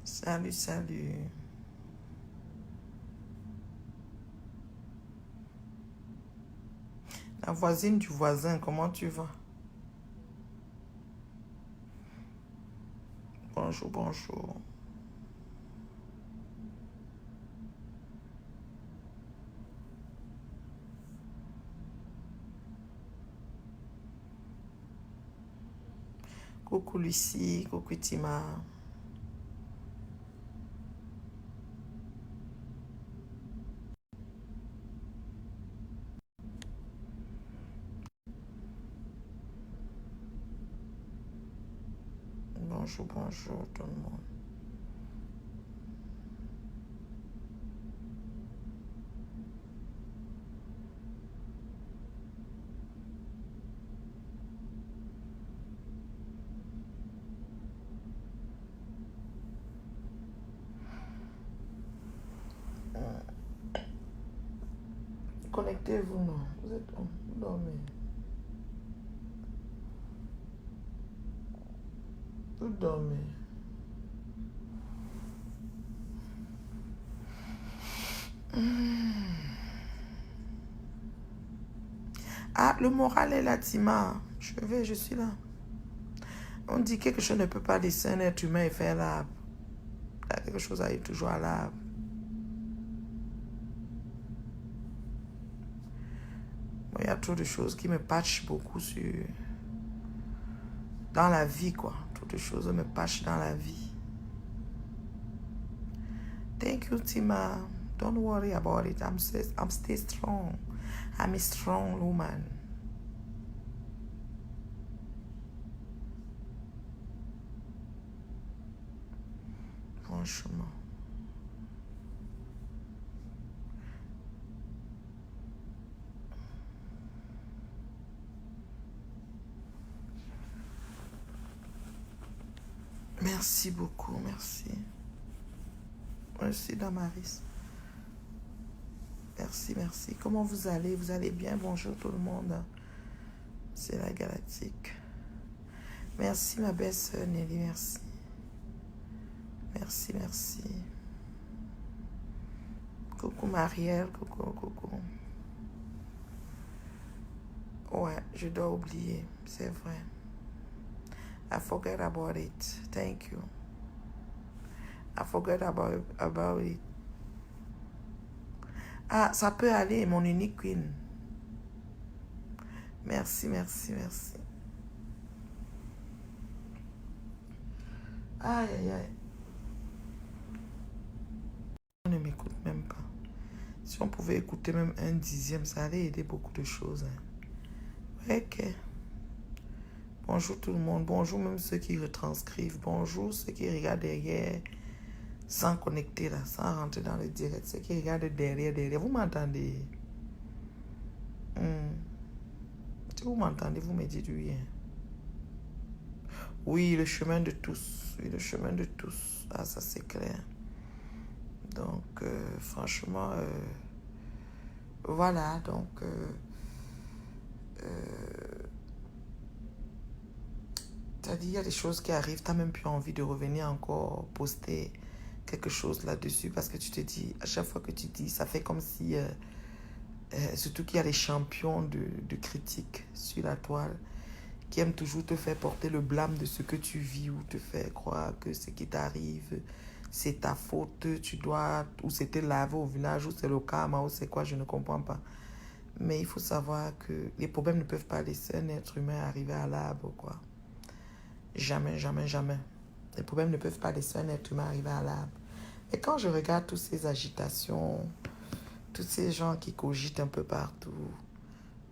Salut, salut. La voisine du voisin, comment tu vas? Bonjour, bonjour. Coucou Lucie, coucou Tima. Bonjour, bonjour tout le monde. Connectez-vous, non? Vous êtes où? Vous dormez. Vous dormez. Ah, le moral est là, Tima. Je suis là. On dit que quelque chose ne peut pas laisser un être humain et faire l'arbre. Quelque chose arrive toujours à l'arbre. Il y a trop de choses qui me patchent beaucoup dans la vie, quoi. Trop de choses me patchent dans la vie. Thank you, Tima. Don't worry about it. I'm stay strong. I'm a strong woman. Franchement. Merci beaucoup, merci. Merci, Damaris. Merci, merci. Comment vous allez? Vous allez bien? Bonjour tout le monde. C'est la galactique. Merci, ma belle sœur Nelly, merci. Merci, merci. Coucou Marielle, coucou. Ouais, je dois oublier, c'est vrai. I forget about it. Thank you. I forget about it. Ah, ça peut aller, mon unique queen. Merci, merci, merci. Aïe, aïe, aïe. On ne m'écoute même pas. Si on pouvait écouter même un dixième, ça allait aider beaucoup de choses. Hein. Ok. Bonjour tout le monde. Bonjour même ceux qui retranscrivent. Bonjour ceux qui regardent derrière sans connecter là, sans rentrer dans le direct. Ceux qui regardent derrière. Vous m'entendez? Si vous m'entendez, vous me dites oui. Hein. Oui, le chemin de tous. Oui, le chemin de tous. Ah, ça c'est clair. Donc, franchement, voilà. Donc, t'as dit, il y a des choses qui arrivent. T'as même plus envie de revenir encore poster quelque chose là-dessus parce que tu te dis, à chaque fois que tu dis, ça fait comme si, surtout qu'il y a les champions de critiques sur la toile qui aiment toujours te faire porter le blâme de ce que tu vis ou te faire croire que ce qui t'arrive, c'est ta faute, tu dois, ou c'était lavé au village, ou c'est le karma, ou c'est quoi, je ne comprends pas. Mais il faut savoir que les problèmes ne peuvent pas laisser un être humain arriver à l'arbre, quoi. Jamais, jamais, jamais. Les problèmes ne peuvent pas laisser un être humain arriver à l'arbre. Et quand je regarde toutes ces agitations, tous ces gens qui cogitent un peu partout,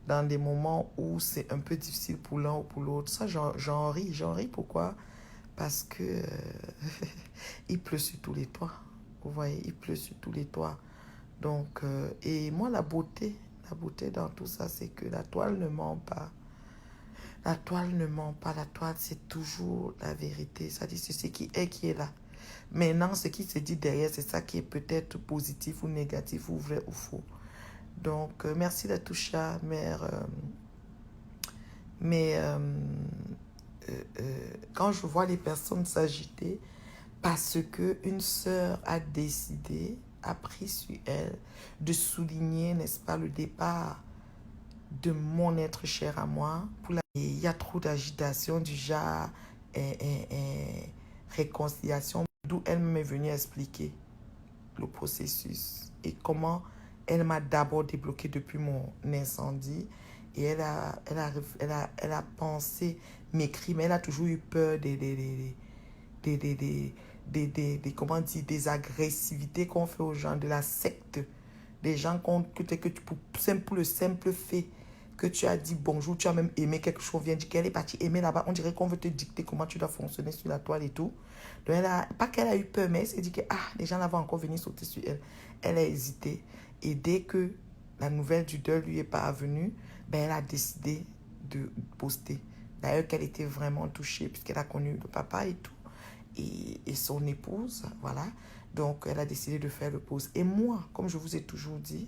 dans des moments où c'est un peu difficile pour l'un ou pour l'autre, ça, j'en ris. J'en ris pourquoi? Parce que il pleut sur tous les toits. Vous voyez, il pleut sur tous les toits. Donc, et moi, la beauté dans tout ça, c'est que la toile ne ment pas. La toile ne ment pas. La toile, c'est toujours la vérité. Ça dit, c'est ce qui est là. Maintenant, ce qui se dit derrière, c'est ça qui est peut-être positif ou négatif, ou vrai ou faux. Donc, merci la toucha, mère. Mais quand je vois les personnes s'agiter, Parce qu'une sœur a décidé, a pris sur elle de souligner, n'est-ce pas, le départ de mon être cher à moi. Et il y a trop d'agitation du genre réconciliation, d'où elle m'est venue expliquer le processus et comment elle m'a d'abord débloqué depuis mon incendie et elle a pensé m'écrire, mais elle a toujours eu peur comment dire, des agressivités qu'on fait aux gens, de la secte, des gens pour le simple fait que tu as dit bonjour, tu as même aimé quelque chose, on vient dire qu'elle est partie aimer là-bas, on dirait qu'on veut te dicter comment tu dois fonctionner sur la toile et tout. Donc pas qu'elle a eu peur, mais elle s'est dit que les gens là vont encore venir sauter sur elle. Elle a hésité et dès que la nouvelle du deuil lui est parvenue, ben elle a décidé de poster. D'ailleurs qu'elle était vraiment touchée puisqu'elle a connu le papa et tout. Et son épouse, voilà. Donc, elle a décidé de faire le post. Et moi, comme je vous ai toujours dit,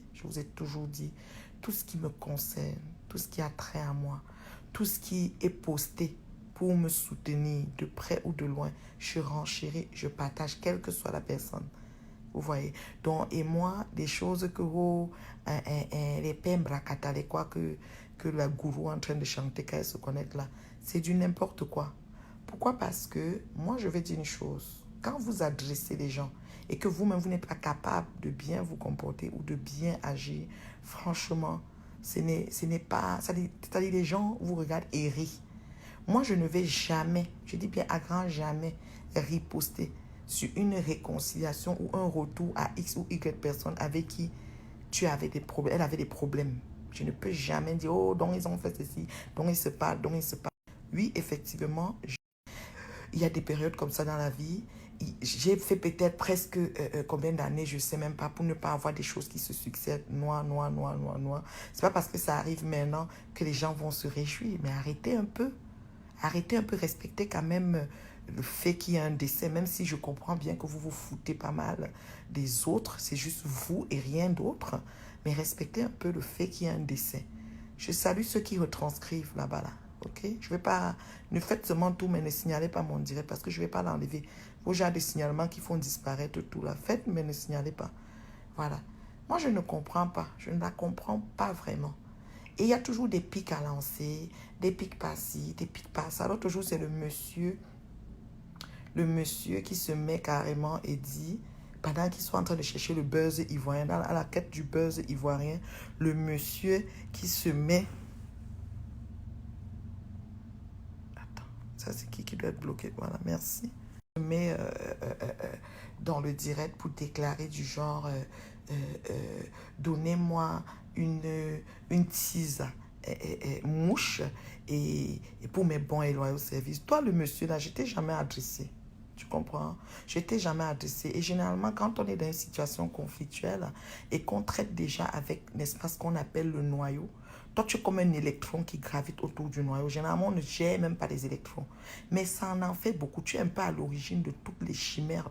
tout ce qui me concerne, tout ce qui a trait à moi, tout ce qui est posté pour me soutenir de près ou de loin, je renchéris, je partage, quelle que soit la personne. Vous voyez? Donc, et moi, des choses que les pembracata, les quoi que la gourou est en train de chanter quand elle se connecte là, c'est du n'importe quoi. Pourquoi? Parce que moi, je vais dire une chose. Quand vous adressez les gens et que vous-même, vous n'êtes pas capable de bien vous comporter ou de bien agir, franchement, ce n'est pas... C'est-à-dire, les gens vous regardent et rient. Moi, je ne vais jamais, je dis bien à grand jamais, riposter sur une réconciliation ou un retour à X ou Y personne avec qui tu avais des problèmes. Elle avait des problèmes. Je ne peux jamais dire, oh, donc ils ont fait ceci, donc ils se parlent, donc ils se parlent. Oui, effectivement, il y a des périodes comme ça dans la vie. J'ai fait peut-être presque combien d'années, je ne sais même pas, pour ne pas avoir des choses qui se succèdent, noir. C'est pas parce que ça arrive maintenant que les gens vont se réjouir, mais arrêtez un peu, respectez quand même le fait qu'il y a un décès, même si je comprends bien que vous vous foutez pas mal des autres, c'est juste vous et rien d'autre, mais respectez un peu le fait qu'il y a un décès. Je salue ceux qui retranscrivent là-bas, là. Ok? Je vais pas... Ne faites seulement tout, mais ne signalez pas mon direct parce que je ne vais pas l'enlever. Vos genres de signalements qui font disparaître tout là. Faites, mais ne signalez pas. Voilà. Moi, je ne comprends pas. Je ne la comprends pas vraiment. Et il y a toujours des pics à lancer, des pics par-ci, des pics par-ça. L'autre jour, c'est le monsieur qui se met carrément et dit, pendant qu'ils sont en train de chercher le buzz ivoirien, à la quête du buzz ivoirien, le monsieur qui se met... Ça, c'est qui doit être bloqué. Voilà, merci. Je mets dans le direct pour déclarer du genre donnez-moi une tise mouche et pour mes bons et loyaux services. Toi, le monsieur là, je t'ai jamais adressé. Tu comprends? Je t'ai jamais adressé. Et généralement, quand on est dans une situation conflictuelle et qu'on traite déjà avec, n'est-ce pas, ce qu'on appelle le noyau, toi, tu es comme un électron qui gravite autour du noyau. Généralement, on ne gère même pas les électrons. Mais ça en fait beaucoup. Tu es un peu à l'origine de toutes les chimères,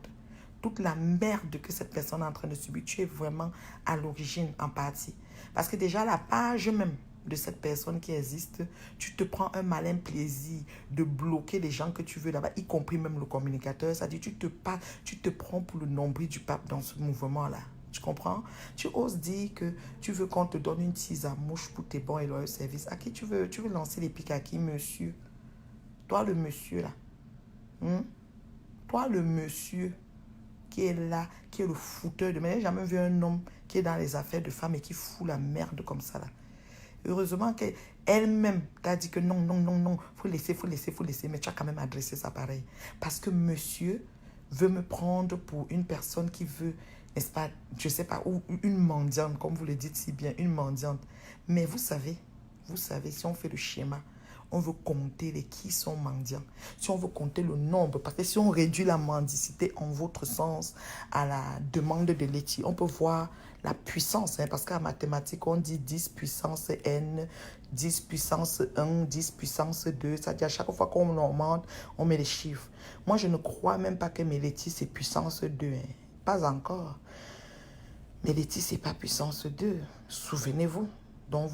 toute la merde que cette personne est en train de subir. Tu es vraiment à l'origine en partie. Parce que déjà, la page même de cette personne qui existe, tu te prends un malin plaisir de bloquer les gens que tu veux là-bas, y compris même le communicateur. C'est-à-dire, tu te prends pour le nombril du pape dans ce mouvement-là. Tu comprends? Tu oses dire que tu veux qu'on te donne une tise à mouche pour tes bons et loyaux services. À qui tu veux lancer les pics à qui, monsieur? Toi, le monsieur, là. Toi, le monsieur qui est là, qui est le fouteur de... Mais j'ai jamais vu un homme qui est dans les affaires de femmes et qui fout la merde comme ça, là. Heureusement qu'elle-même t'a dit que non, faut laisser. Mais tu as quand même adressé ça pareil. Parce que monsieur veut me prendre pour une personne qui veut, n'est-ce pas, je sais pas, ou une mendiante, comme vous le dites si bien, une mendiante. Mais vous savez, si on fait le schéma, on veut compter les qui sont mendiants. Si on veut compter le nombre, parce que si on réduit la mendicité en votre sens à la demande de laitier, on peut voir la puissance. Parce qu'en mathématiques, on dit 10 puissance n, 10 puissance 1, 10 puissance 2. C'est-à-dire à chaque fois qu'on augmente, on met les chiffres. Moi, je ne crois même pas que mes laitiers, c'est puissance 2. Pas encore. Mes laitiers, ce n'est pas puissance 2. Souvenez-vous. Donc,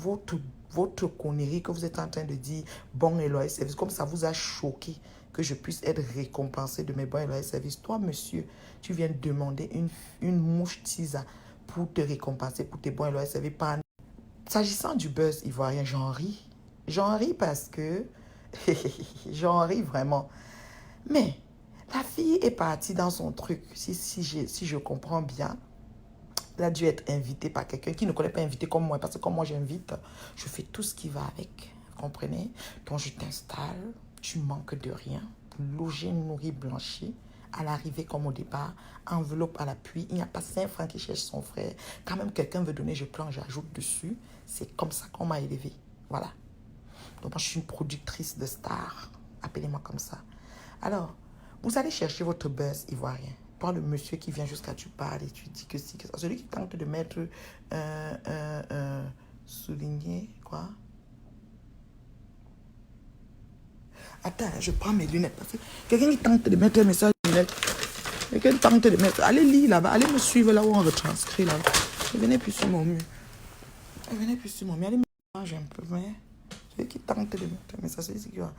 votre connerie que vous êtes en train de dire, bon et loyal service, comme ça vous a choqué, que je puisse être récompensé de mes bons et loyaux services. Toi, monsieur, tu viens demander une mouche tisa pour te récompenser pour tes bons et loyaux services. S'agissant du buzz ivoirien, j'en ris. J'en ris parce que... j'en ris vraiment. Mais la fille est partie dans son truc. Si je comprends bien, elle a dû être invitée par quelqu'un qui ne connaît pas invité comme moi. Parce que comme moi, j'invite, je fais tout ce qui va avec. Vous comprenez? Donc, je t'installe. Tu manques de rien. Logé, nourri, blanchi. À l'arrivée comme au départ. Enveloppe à l'appui. Il n'y a pas 5 francs qui cherchent son frère. Quand même quelqu'un veut donner, je prends, j'ajoute dessus. C'est comme ça qu'on m'a élevé. Voilà. Donc, moi, je suis une productrice de stars. Appelez-moi comme ça. Alors, vous allez chercher votre buzz ivoirien. Toi, le monsieur qui vient jusqu'à tu parles et tu dis que si, que ça. Celui qui tente de mettre souligné, quoi. Attends, je prends mes lunettes. Parce que quelqu'un qui tente de mettre un message de lunettes. Quelqu'un tente de mettre. Allez lire là-bas. Allez me suivre là où on retranscrit là. Ne venez plus sur mon mur. Ne venez plus sur mon mur. Allez me changer un peu. Mais celui qui tente de mettre un message, c'est qui va.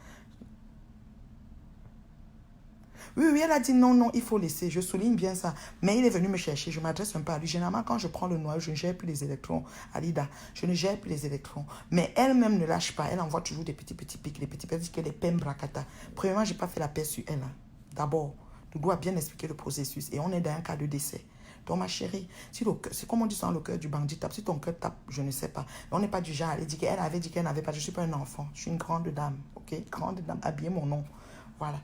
Oui, elle a dit non, non, il faut laisser. Je souligne bien ça. Mais il est venu me chercher. Je m'adresse un peu à lui. Généralement, quand je prends le noyau, je ne gère plus les électrons. Alida, je ne gère plus les électrons. Mais elle-même ne lâche pas. Elle envoie toujours des petits pics. Les petits pics, qu'elle est peine bracata. Premièrement, je n'ai pas fait la paix sur elle. D'abord, tu dois bien expliquer le processus. Et on est dans un cas de décès. Donc, ma chérie, si c'est comme on dit ça, le cœur du bandit tape. Si ton cœur tape, je ne sais pas. Mais on n'est pas du genre à aller dire qu'elle avait dit qu'elle n'avait pas. Je ne suis pas un enfant. Je suis une grande dame. OK? Grande dame, habillez mon nom. Voilà.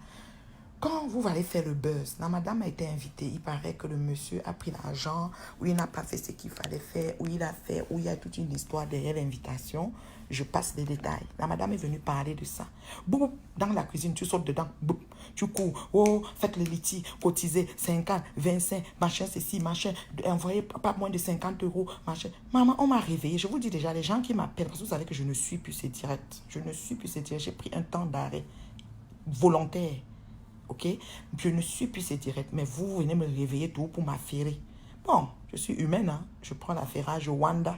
Quand vous allez faire le buzz, la madame a été invitée, il paraît que le monsieur a pris l'argent, ou il n'a pas fait ce qu'il fallait faire, ou il a fait, ou il y a toute une histoire derrière l'invitation. Je passe les détails. La madame est venue parler de ça. Boum, dans la cuisine, tu sautes dedans, boum, tu cours, oh, faites le litige, cotisez 50, 25, machin, ceci, machin, envoyez pas moins de 50 euros, machin. Maman, on m'a réveillé. Je vous dis déjà, les gens qui m'appellent, parce que vous savez que je ne suis plus ces directs. Je ne suis plus ces directs. J'ai pris un temps d'arrêt volontaire. Ok, je ne suis plus ces directs, mais vous venez me réveiller tout pour m'affairer. Bon, je suis humaine, hein? Je prends l'affairage Wanda.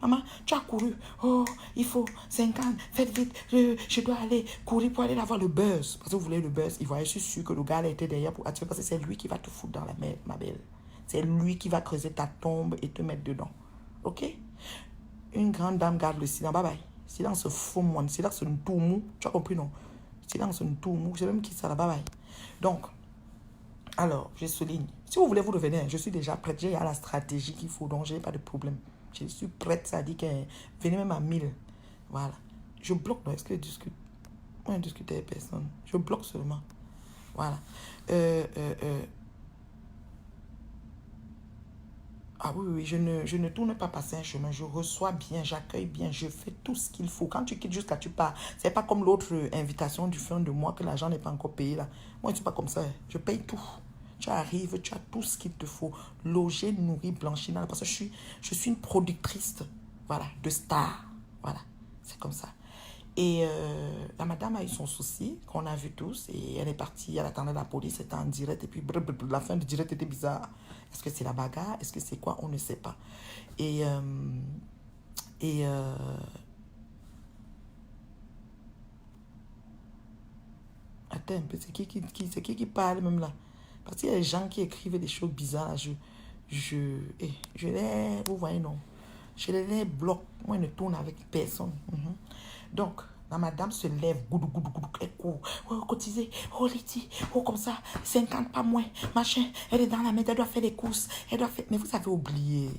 Maman, tu as couru. Oh, il faut 50, faites vite. Je dois aller courir pour aller avoir le buzz. Parce que vous voulez le buzz. Il voit, je suis sûr que le gars là était derrière pour attirer. Parce que c'est lui qui va te foutre dans la mer, ma belle. C'est lui qui va creuser ta tombe et te mettre dedans. Ok? Une grande dame garde le silence. Bye bye. Silence faux monde. Silence tout mou. Tu as compris, non? Silence tout mou. Je sais même qui ça là. Bye bye. Donc, alors, je souligne. Si vous voulez, vous revenez. Je suis déjà prête. J'ai la stratégie qu'il faut, donc je n'ai pas de problème. Je suis prête, ça dit que venez même à 1000. Voilà. Je bloque. Est-ce que je discute? On ne discute avec personne. Je bloque seulement. Voilà. Ah oui, oui, je ne tourne pas passer un chemin. Je reçois bien, j'accueille bien, je fais tout ce qu'il faut. Quand tu quittes jusqu'à tu pars, c'est pas comme l'autre invitation du fin de mois que l'argent n'est pas encore payé là. Moi, je ne suis pas comme ça. Je paye tout. Tu arrives, tu as tout ce qu'il te faut. Loger, nourrir, blanchir. Parce que je suis une productrice, voilà, de stars. Voilà, c'est comme ça. Et la madame a eu son souci, qu'on a vu tous, et elle est partie, elle attendait la police, c'était en direct, et puis la fin du direct était bizarre. Est-ce que c'est la bagarre? Est-ce que c'est quoi? On ne sait pas. Et attends un peu, c'est qui parle même là? Parce qu'il y a des gens qui écrivent des choses bizarres là, je les, vous voyez non, je les bloque, moi je ne tourne avec personne. Donc, la madame se lève, goudou, goudou, goudou, elle court, oh, cotiser, oh, Liti, oh, comme ça, 50, pas moins, machin, elle est dans la maison, elle doit faire des courses, elle doit faire, mais vous avez oublié,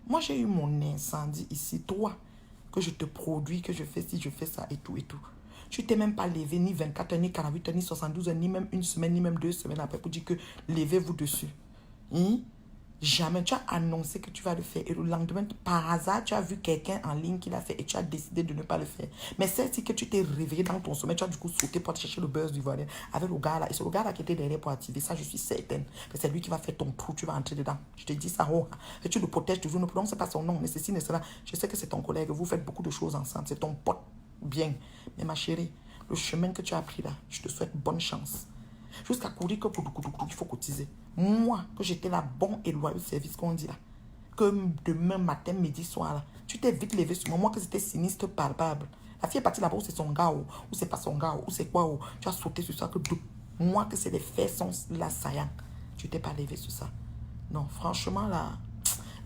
moi j'ai eu mon incendie ici, toi, que je te produis, que je fais ci, je fais ça, et tout, et tout. Tu t'es même pas levé, ni 24 heures, ni 48 heures, ni 72 heures, ni même une semaine, ni même 2 semaines après pour dire que levez-vous dessus. Jamais tu as annoncé que tu vas le faire et le lendemain, par hasard, tu as vu quelqu'un en ligne qui l'a fait et tu as décidé de ne pas le faire. Mais celle-ci que tu t'es réveillé dans ton sommeil, tu as du coup sauté pour aller chercher le buzz du volet avec le gars là. Et c'est le gars là qui était derrière pour activer ça, je suis certaine que c'est lui qui va faire ton trou, tu vas entrer dedans. Je te dis ça, oh, et tu le protèges toujours, ne prononce pas son nom, mais ceci, ne cela. Je sais que c'est ton collègue, vous faites beaucoup de choses ensemble, c'est ton pote, bien. Mais ma chérie, le chemin que tu as pris là, je te souhaite bonne chance. Jusqu'à courir que il faut cotiser. Moi, que j'étais là, bon et loyal service qu'on dit là, que demain matin, midi, soir là, tu t'es vite levé sur moi, que c'était sinistre palpable. La fille est partie là-bas où c'est son gars, ou c'est pas son gars, ou c'est quoi, ou tu as sauté sur ça. Que moi, que c'est les faits sont là saillants. Tu t'es pas levé sur ça. Non, franchement, là,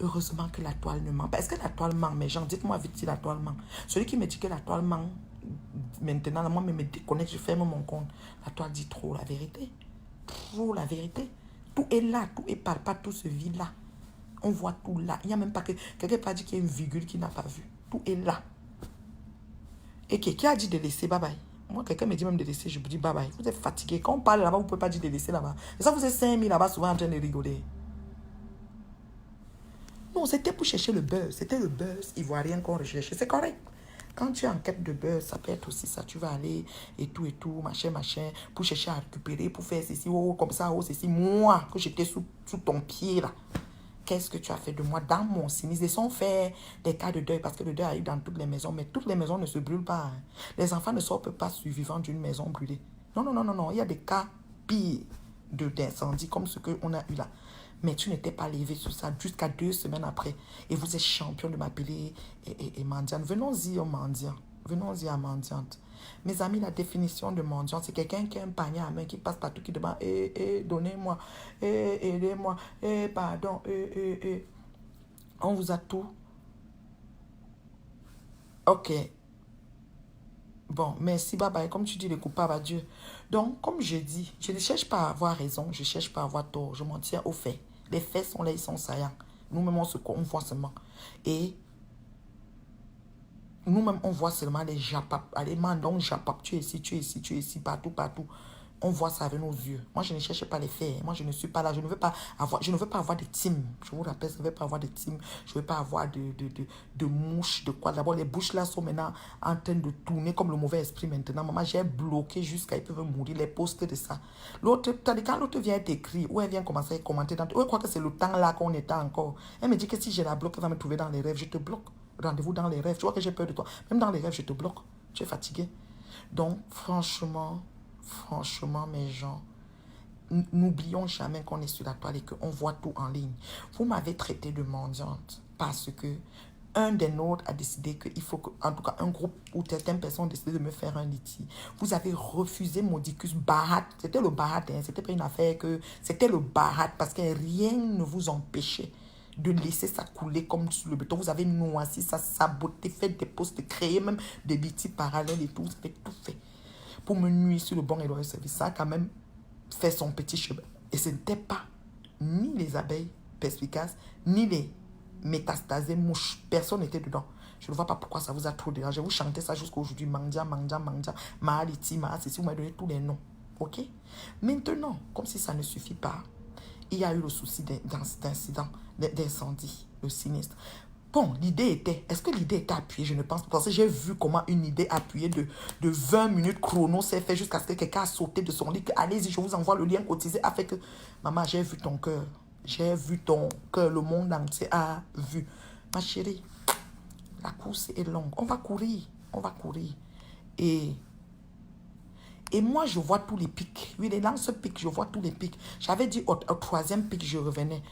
heureusement que la toile ne ment pas. Est-ce que la toile ment? Mais gens, dites-moi vite si la toile ment. Celui qui me dit que la toile ment, maintenant, moi, me déconnecte, je ferme mon compte. La toile dit trop la vérité. Trop la vérité. Tout est là, tout est palpable, tout se vit là. On voit tout là. Il n'y a même pas que... Quelqu'un n'a pas dit qu'il y a une virgule qu'il n'a pas vue. Tout est là. Et qui a dit de laisser? Bye bye. Moi, quelqu'un me dit même de laisser, je vous dis bye bye. Vous êtes fatigué. Quand on parle là-bas, vous ne pouvez pas dire de laisser là-bas. Et ça, vous êtes 5000 là-bas, souvent en train de rigoler. Non, c'était pour chercher le buzz. C'était le buzz ivoirien qu'on recherchait. C'est correct. Quand tu es en quête de buzz, ça peut être aussi ça. Tu vas aller et tout, machin, pour chercher à récupérer, pour faire ceci, oh, comme ça, oh, ceci. Moi, que j'étais sous ton pied là. Qu'est-ce que tu as fait de moi dans mon cynisme? Ils ont fait des cas de deuil parce que le deuil arrive dans toutes les maisons. Mais toutes les maisons ne se brûlent pas. Hein. Les enfants ne sortent pas survivants d'une maison brûlée. Non, non, non, non, non. Il y a des cas pires d'incendie comme ce qu'on a eu là. Mais tu n'étais pas levé sur ça jusqu'à 2 semaines après. Et vous êtes champion de m'appeler et mendiante. Venons-y aux mendiants. Venons-y à mendiante. Mes amis, la définition de mendiant, c'est quelqu'un qui a un panier à main, qui passe partout, qui demande donnez-moi, aidez-moi, pardon, On vous a tout. Ok. Bon, merci, bye bye. Comme tu dis, les coupables à Dieu. Donc, comme je dis, je ne cherche pas à avoir raison, je ne cherche pas à avoir tort. Je m'en tiens aux faits. Les faits sont là, ils sont saillants. Nous-mêmes, on voit seulement. Et nous-mêmes, on voit seulement les japap. Allez, mandons japap. Tu es ici, tu es ici, tu es ici, partout, partout. On voit ça avec nos yeux. Moi, je ne cherche pas les faits. Moi, je ne suis pas là. Je ne veux pas avoir de team. Je vous rappelle, je ne veux pas avoir de team. Je ne veux pas avoir de mouches, de quoi. D'abord, les bouches là sont maintenant en train de tourner comme le mauvais esprit maintenant. Maman, j'ai bloqué jusqu'à ils peuvent mourir les posts de ça. L'autre, quand l'autre vient t'écrire, ou elle vient commencer à commenter, ou elle croit que c'est le temps là qu'on était encore. Elle me dit que si je la bloque, elle va me trouver dans les rêves. Je te bloque. Rendez-vous dans les rêves. Tu vois que j'ai peur de toi. Même dans les rêves, je te bloque. Tu es fatigué. Donc, franchement, mes gens, n'oublions jamais qu'on est sur la toile et qu'on voit tout en ligne. Vous m'avez traité de mendiante parce que un des nôtres a décidé qu'il faut que, en tout cas, un groupe ou certaines personnes ont décidé de me faire un litige. Vous avez refusé Modicus Bahat. C'était le Bahat, hein, c'était pas une affaire que... C'était le Bahat parce que rien ne vous empêchait de laisser ça couler comme sur le béton. Vous avez noirci, ça saboté, fait des posts, créé même des litiges parallèles et tout. Vous avez tout fait pour me nuire sur le bon et le service. Ça a quand même fait son petit chemin. Et ce n'était pas ni les abeilles perspicaces, ni les métastasées mouches. Personne n'était dedans. Je ne vois pas pourquoi ça vous a trop dérangé. Vous chantez ça jusqu'à aujourd'hui. Mandia, Mahaliti, Mahasisi. Vous m'avez donné tous les noms. Ok? Maintenant, comme si ça ne suffit pas, il y a eu le souci d'incident, d'incendie, le sinistre. Bon, l'idée était, est-ce que l'idée était appuyée? Je ne pense pas. Parce que j'ai vu comment une idée appuyée de 20 minutes chrono s'est fait jusqu'à ce que quelqu'un a sauté de son lit. Allez-y, je vous envoie le lien cotisé. A fait que, maman, j'ai vu ton cœur. J'ai vu ton cœur. Le monde entier a vu. Ma chérie, la course est longue. On va courir. On va courir. Et moi, je vois tous les pics. Oui, dans ce pic, je vois tous les pics. J'avais dit au troisième pic, je revenais.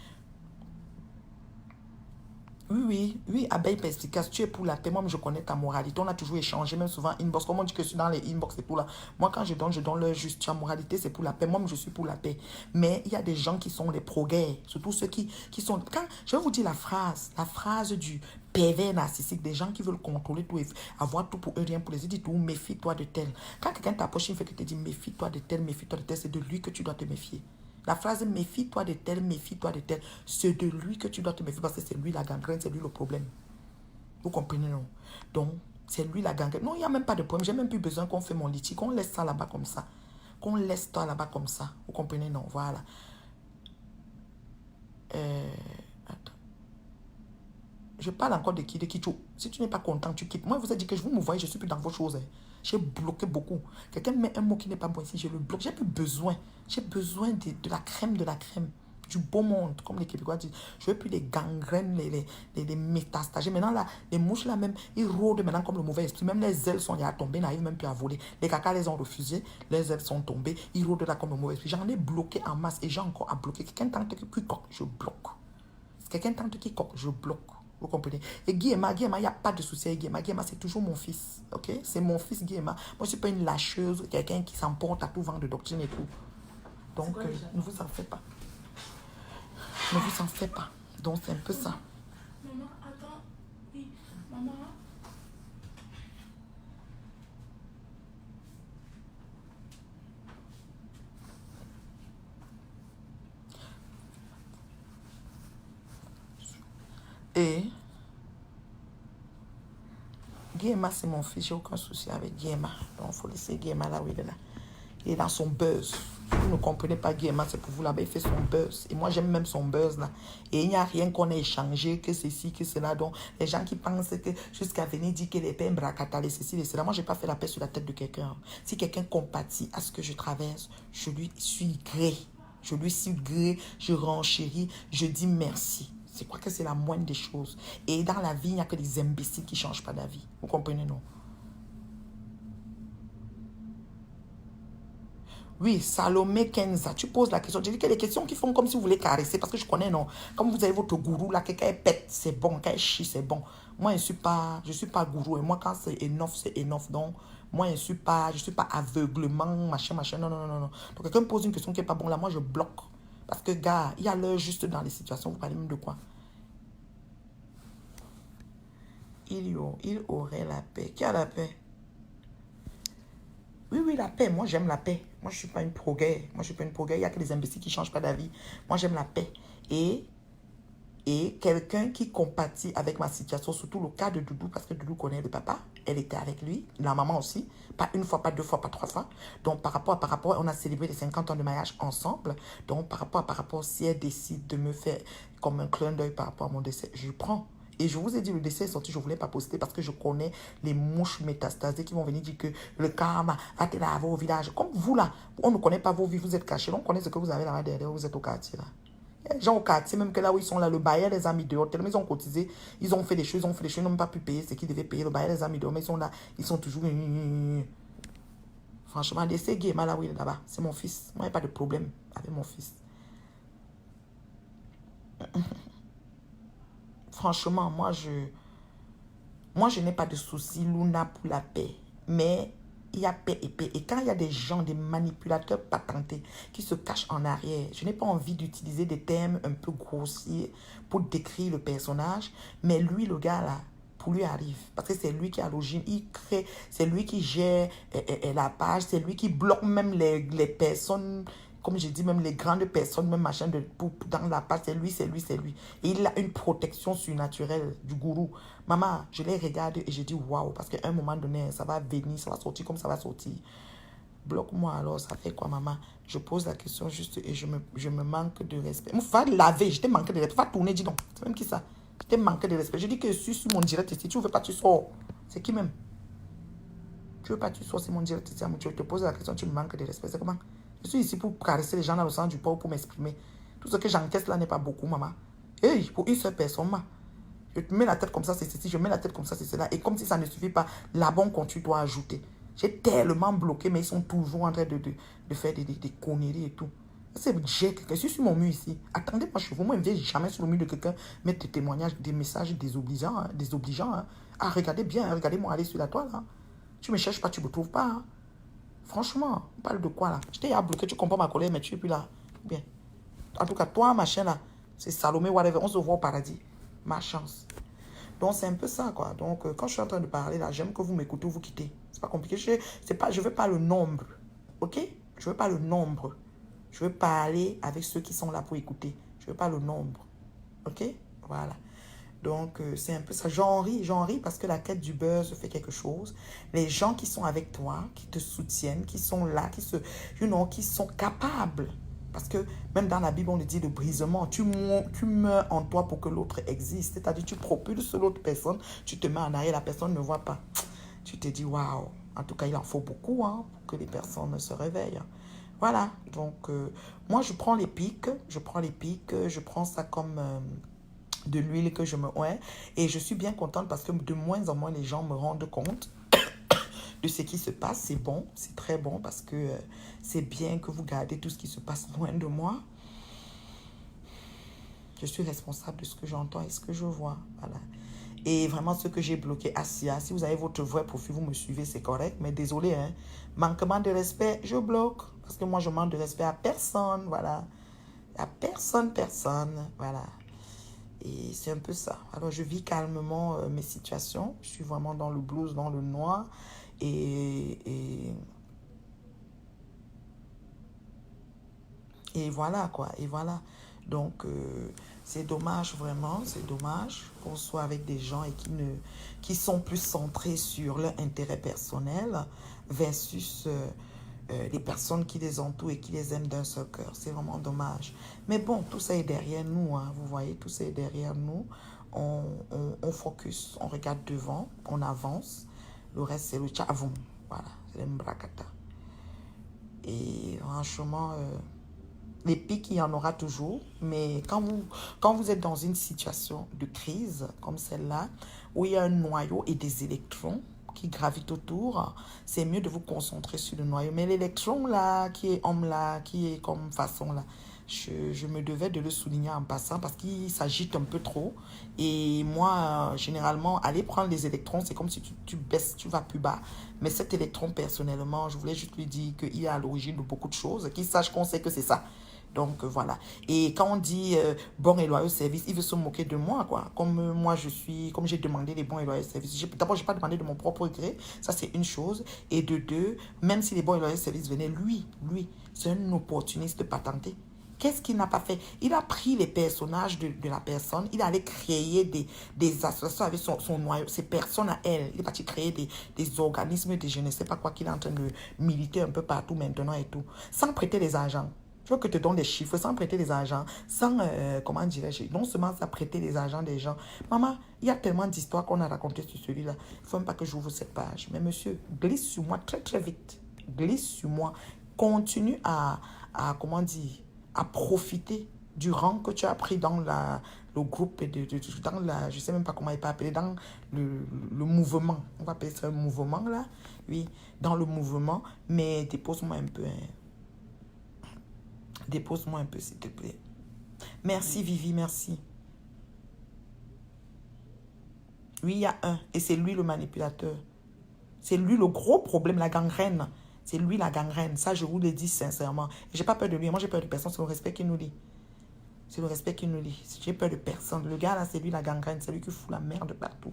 Oui, abeille perspicace, tu es pour la paix. Moi, je connais ta moralité. On a toujours échangé, même souvent inbox. Comme on dit que je suis dans les inbox et tout là. Moi, quand je donne leur juste. Ta moralité, c'est pour la paix. Moi, je suis pour la paix. Mais il y a des gens qui sont les pro-guerres. Surtout ceux qui sont... Quand, je vais vous dire la phrase du pervers narcissique. Des gens qui veulent contrôler tout et avoir tout pour eux, rien pour les autres. Dis tout, méfie-toi de tel. Quand quelqu'un t'approche, il fait que te dit méfie-toi de tel, c'est de lui que tu dois te méfier. La phrase méfie-toi de tel, c'est de lui que tu dois te méfier parce que c'est lui la gangrène, c'est lui le problème. Vous comprenez, non? Donc, c'est lui la gangrène. Non, il n'y a même pas de problème. J'ai même plus besoin qu'on fait mon litige, qu'on laisse ça là-bas comme ça. Qu'on laisse toi là-bas comme ça. Vous comprenez, non? Voilà. Attends. Je parle encore de qui? Si tu n'es pas content, tu quittes. Moi, je vous ai dit que vous me voyez, je ne suis plus dans vos choses. Hein. J'ai bloqué beaucoup. Quelqu'un met un mot qui n'est pas bon ici, je le bloque. J'ai plus besoin. J'ai besoin de la crème, du beau monde, comme les Québécois disent. Je veux plus les gangrènes, les métastases. Maintenant, là, les mouches, là, même, ils rôdent maintenant comme le mauvais esprit. Même les ailes sont là tombées, n'arrivent même plus à voler. Les cacas les ont refusés, les ailes sont tombées, ils rôdent là comme le mauvais esprit. J'en ai bloqué en masse et j'ai encore à bloquer. Quelqu'un tente qui coque, je bloque. Quelqu'un tente qui coque, je bloque. Vous comprenez? Et Guillemard, il n'y a pas de souci avec Guillemard. Guillemard, c'est toujours mon fils. Ok? C'est mon fils Guillemard. Moi, je ne suis pas une lâcheuse, quelqu'un qui s'emporte à tout vent de doctrine et tout. Donc, ne vous en faites pas. Ne vous en faites pas. Donc, c'est un peu ça. Maman, attends. Oui, maman. Et Guillemard, c'est mon fils. J'ai aucun souci avec Guillemard. Donc, il faut laisser Guillemard là où il est là. Il est dans son buzz. Si vous ne comprenez pas Guillemard, c'est pour vous là-bas. Il fait son buzz. Et moi, j'aime même son buzz là. Et il n'y a rien qu'on ait échangé, que ceci, que cela. Donc, les gens qui pensent que jusqu'à venir dire que les peines bracata, les ceci, les cela. Moi, je n'ai pas fait la paix sur la tête de quelqu'un. Si quelqu'un compatit à ce que je traverse, je lui suis gré. Je lui suis gré. Je renchéris. Je dis merci. Je crois que c'est la moindre des choses. Et dans la vie, il n'y a que des imbéciles qui ne changent pas d'avis. Vous comprenez, non? Oui, Salomé Kenza, tu poses la question. Je dis que les questions qui font comme si vous voulez caresser, parce que je connais, non. Comme vous avez votre gourou, là, quelqu'un pète, c'est bon. Quand elle chie, c'est bon. Moi, je suis pas gourou. Et moi, quand c'est enough, c'est enough. Donc, moi, je suis pas aveuglement, machin, machin. Non, non, non, non. Donc, quelqu'un me pose une question qui n'est pas bon, là, moi, je bloque. Parce que, gars, il y a l'heure juste dans les situations. Vous parlez même de quoi? Il aurait la paix. Qui a la paix? Oui, oui, la paix. Moi, j'aime la paix. Moi, je ne suis pas une pro-guerre. Moi, je suis pas une pro-guerre. Il n'y a que les imbéciles qui ne changent pas d'avis. Moi, j'aime la paix. Et quelqu'un qui compatit avec ma situation, surtout le cas de Doudou, parce que Doudou connaît le papa. Elle était avec lui, la maman aussi. Pas une fois, pas deux fois, pas trois fois. Donc, par rapport, on a célébré les 50 ans de mariage ensemble. Donc, par rapport, si elle décide de me faire comme un clin d'œil par rapport à mon décès, je prends. Et je vous ai dit, le décès est sorti, je ne voulais pas poster parce que je connais les mouches métastasées qui vont venir dire que le karma va te laver au village. Comme vous là, on ne connaît pas vos vies, vous êtes cachés. On connaît ce que vous avez là derrière, vous êtes au quartier là. Il y a des gens au quartier, même que là où ils sont là, le bailleur les a mis dehors. Tellement ils ont cotisé, ils ont fait des choses, ils n'ont même pas pu payer ce qu'ils devaient payer. Le bailleur les a mis dehors, mais ils sont là, ils sont toujours. Franchement, laissez Guéma là où il est là-bas. C'est mon fils. Moi, il n'y a pas de problème avec mon fils. Franchement, moi, je n'ai pas de souci, Luna, pour la paix. Mais il y a paix et paix. Et quand il y a des gens, des manipulateurs patentés qui se cachent en arrière, je n'ai pas envie d'utiliser des termes un peu grossiers pour décrire le personnage. Mais lui, le gars là, pour lui arrive. Parce que c'est lui qui a l'origine. Il crée, c'est lui qui gère la page. C'est lui qui bloque même les personnes. Comme je dis, même les grandes personnes, même machin, dans la page, c'est lui, c'est lui, c'est lui. Et il a une protection surnaturelle du gourou. Maman, je les regarde et je dis waouh, parce qu'à un moment donné, ça va venir, ça va sortir comme ça va sortir. Bloque-moi alors, ça fait quoi, maman? Je pose la question juste et je me manque de respect. Va laver, je t'ai manqué de respect. Va tourner, dis donc. C'est même qui ça? Je t'ai manqué de respect. Je dis que je suis sur mon direct ici. Tu ne veux pas, tu sors. C'est qui même? Tu veux pas, tu sors, c'est mon direct ici. Je te pose la question, tu me manques de respect. C'est comment? Je suis ici pour caresser les gens dans le sens du corps, pour m'exprimer. Tout ce que j'encaisse là n'est pas beaucoup, maman. Hey, pour une seule personne, maman. Je te mets la tête comme ça, c'est ceci. Je mets la tête comme ça, c'est cela. Et comme si ça ne suffit pas, là-bas, quand tu dois ajouter. J'ai tellement bloqué, mais ils sont toujours en train de faire des conneries et tout. C'est j'ai quelqu'un. Je suis sur mon mur ici. Attendez-moi chez vous. Moi, je ne viens jamais sur le mur de quelqu'un mettre des témoignages, des messages désobligeants. Hein. Ah, regardez bien, hein, regardez-moi aller sur la toile. Hein. Tu ne me cherches pas, tu ne me trouves pas. Hein. Franchement, on parle de quoi là? Je t'ai bloqué, tu comprends ma colère, mais tu es plus là. Bien. En tout cas, toi, machin là, c'est Salomé, whatever. On se voit au paradis. Ma chance. Donc, c'est un peu ça, quoi. Donc, quand je suis en train de parler là, j'aime que vous m'écoutez ou vous quittez. C'est pas compliqué. Je ne veux pas le nombre. Ok? Je veux pas le nombre. Je veux parler avec ceux qui sont là pour écouter. Je veux pas le nombre. Ok? Voilà. Donc, c'est un peu ça. J'en ris parce que la quête du buzz fait quelque chose. Les gens qui sont avec toi, qui te soutiennent, qui sont là, qui sont capables. Parce que même dans la Bible, on le dit, le brisement, tu meurs en toi pour que l'autre existe. C'est-à-dire, tu propulses l'autre personne, tu te mets en arrière, la personne ne voit pas. Tu te dis, waouh, en tout cas, il en faut beaucoup hein, pour que les personnes se réveillent. Voilà, donc, moi, je prends les pics, je prends ça comme de l'huile que je me ouais et je suis bien contente parce que de moins en moins les gens me rendent compte de ce qui se passe. C'est bon, c'est très bon parce que c'est bien que vous gardez tout ce qui se passe loin de moi. Je suis responsable de ce que j'entends et ce que je vois. Voilà. Et vraiment, ce que j'ai bloqué, Asia, si vous avez votre vrai profil, vous me suivez, c'est correct. Mais désolé, hein, manquement de respect, je bloque. Parce que moi, je manque de respect à personne, voilà. À personne, voilà. Et c'est un peu ça. Alors, je vis calmement mes situations. Je suis vraiment dans le blues, dans le noir. Et voilà, quoi. Et voilà. Donc, c'est dommage, vraiment. C'est dommage qu'on soit avec des gens et qui sont plus centrés sur leur intérêt personnel versus les personnes qui les entourent et qui les aiment d'un seul cœur. C'est vraiment dommage. Mais bon, tout ça est derrière nous, hein. Vous voyez, tout ça est derrière nous. On focus, on regarde devant, on avance. Le reste, c'est le tchavon. Voilà, c'est le mbrakata. Et franchement, les pics, il y en aura toujours. Mais quand vous êtes dans une situation de crise comme celle-là, où il y a un noyau et des électrons qui gravitent autour, c'est mieux de vous concentrer sur le noyau. Mais l'électron là, qui est homme là, qui est comme façon là, je me devais de le souligner en passant parce qu'il s'agite un peu trop. Et moi, généralement, aller prendre les électrons, c'est comme si tu baisses, tu vas plus bas. Mais cet électron, personnellement, je voulais juste lui dire qu'il est à l'origine de beaucoup de choses, qu'il sache qu'on sait que c'est ça. Donc, voilà. Et quand on dit bon et loyaux service, il veut se moquer de moi, quoi. Comme moi, comme j'ai demandé les bons et loyaux services. D'abord, je n'ai pas demandé de mon propre gré. Ça, c'est une chose. Et de deux, même si les bons et loyaux services venaient, lui, c'est un opportuniste patenté. Qu'est-ce qu'il n'a pas fait? Il a pris les personnages de la personne, il allait créer des associations avec son noyau, ses personnes à elle. Il est parti créer des organismes, des je ne sais pas quoi, qu'il est en train de militer un peu partout maintenant et tout, sans prêter les agents. Je veux que tu te donnes des chiffres, sans prêter les agents, sans, comment dirais-je, non seulement sans prêter les agents des gens. Maman, il y a tellement d'histoires qu'on a racontées sur celui-là. Il ne faut même pas que j'ouvre cette page. Mais monsieur, glisse sur moi très très vite. Glisse sur moi. Continue comment dire, à profiter du rang que tu as pris dans le groupe, dans je ne sais même pas comment il peut appeler, dans le mouvement. On va appeler ça un mouvement là. Oui, dans le mouvement. Mais dépose-moi un peu, hein. Dépose-moi un peu, s'il te plaît. Merci, Vivi, merci. Oui, il y a un. Et c'est lui le manipulateur. C'est lui le gros problème, la gangrène. C'est lui la gangrène. Ça, je vous le dis sincèrement. Je n'ai pas peur de lui. Moi, j'ai peur de personne. C'est le respect qu'il nous lit. C'est le respect qu'il nous lit. J'ai peur de personne. Le gars, là, c'est lui la gangrène. C'est lui qui fout la merde partout.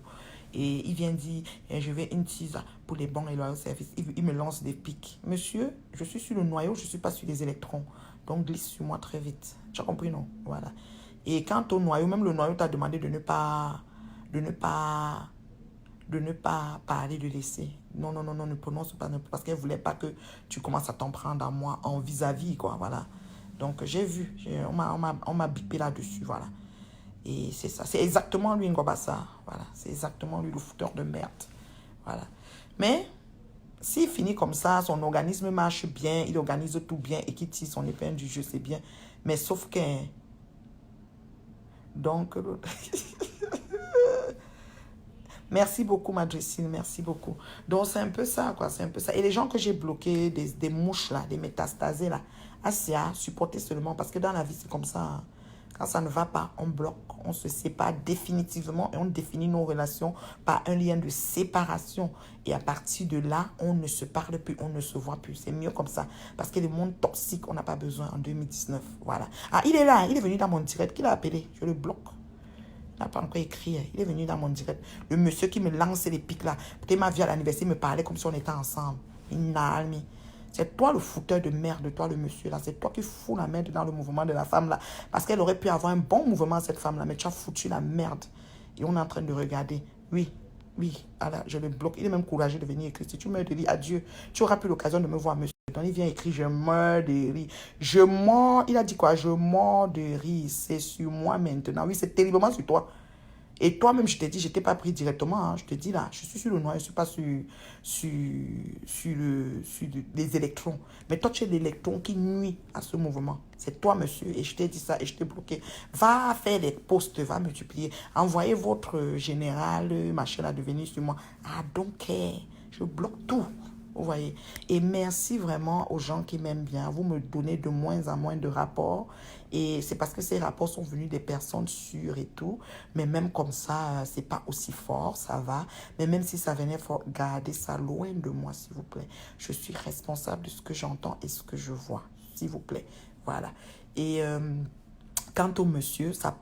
Et il vient dire, je vais une tease pour les bons et loyaux services. Il me lance des pics. Monsieur, je suis sur le noyau, je ne suis pas sur les électrons. Donc, glisse sur moi très vite. Tu as compris, non? Voilà. Et quant au noyau, même le noyau t'a demandé de ne pas parler, de laisser. Non, ne prononce pas, parce qu'elle ne voulait pas que tu commences à t'en prendre à moi en vis-à-vis, quoi, voilà. Donc, j'ai vu, on m'a bipé là-dessus, voilà. Et c'est ça, c'est exactement lui, Ngobassa, voilà. C'est exactement lui, le fouteur de merde, voilà. Mais, s'il finit comme ça, son organisme marche bien, il organise tout bien et qu'il tire son épingle du jeu, c'est bien. Mais sauf que... Donc... Merci beaucoup, Madricine, merci beaucoup. Donc, c'est un peu ça, quoi, c'est un peu ça. Et les gens que j'ai bloqués, des mouches, là, des métastasés, là, Asia, supportez seulement, parce que dans la vie, c'est comme ça, hein. Quand ça ne va pas, on bloque, on se sépare définitivement et on définit nos relations par un lien de séparation. Et à partir de là, on ne se parle plus, on ne se voit plus. C'est mieux comme ça. Parce que le monde toxique, on n'a pas besoin en 2019. Voilà. Ah, il est là, il est venu dans mon direct. Qui l'a appelé? Je le bloque. Il n'a pas encore écrit. Il est venu dans mon direct. Le monsieur qui me lance les pics là. Peut-être ma vie à l'anniversaire, il me parlait comme si on était ensemble. Il n'a mis. C'est toi le fouteur de merde, toi le monsieur là. C'est toi qui fous la merde dans le mouvement de la femme là. Parce qu'elle aurait pu avoir un bon mouvement cette femme là. Mais tu as foutu la merde. Et on est en train de regarder. Oui. Alors, je le bloque. Il est même courageux de venir écrire. Si tu meurs de rire, adieu. Tu auras plus l'occasion de me voir, monsieur. Donc, il vient écrire, je meurs de rire. Je meurs. Il a dit quoi? Je meurs de rire. C'est sur moi maintenant. Oui, c'est terriblement sur toi. Et toi-même, je t'ai dit, je ne t'ai pas pris directement. Hein. Je te dis là, je suis sur le noir, je ne suis pas sur les électrons. Mais toi, tu es l'électron qui nuit à ce mouvement. C'est toi, monsieur. Et je t'ai dit ça et je t'ai bloqué. Va faire des posts, va multiplier. Envoyez votre général, machin, là, de venir sur moi. I don't care. Je bloque tout. Vous voyez. Et merci vraiment aux gens qui m'aiment bien. Vous me donnez de moins en moins de rapports. Et c'est parce que ces rapports sont venus des personnes sûres et tout. Mais même comme ça, c'est pas aussi fort, ça va. Mais même si ça venait fort, gardez ça loin de moi, s'il vous plaît. Je suis responsable de ce que j'entends et ce que je vois, s'il vous plaît. Voilà. Et quant au monsieur, ça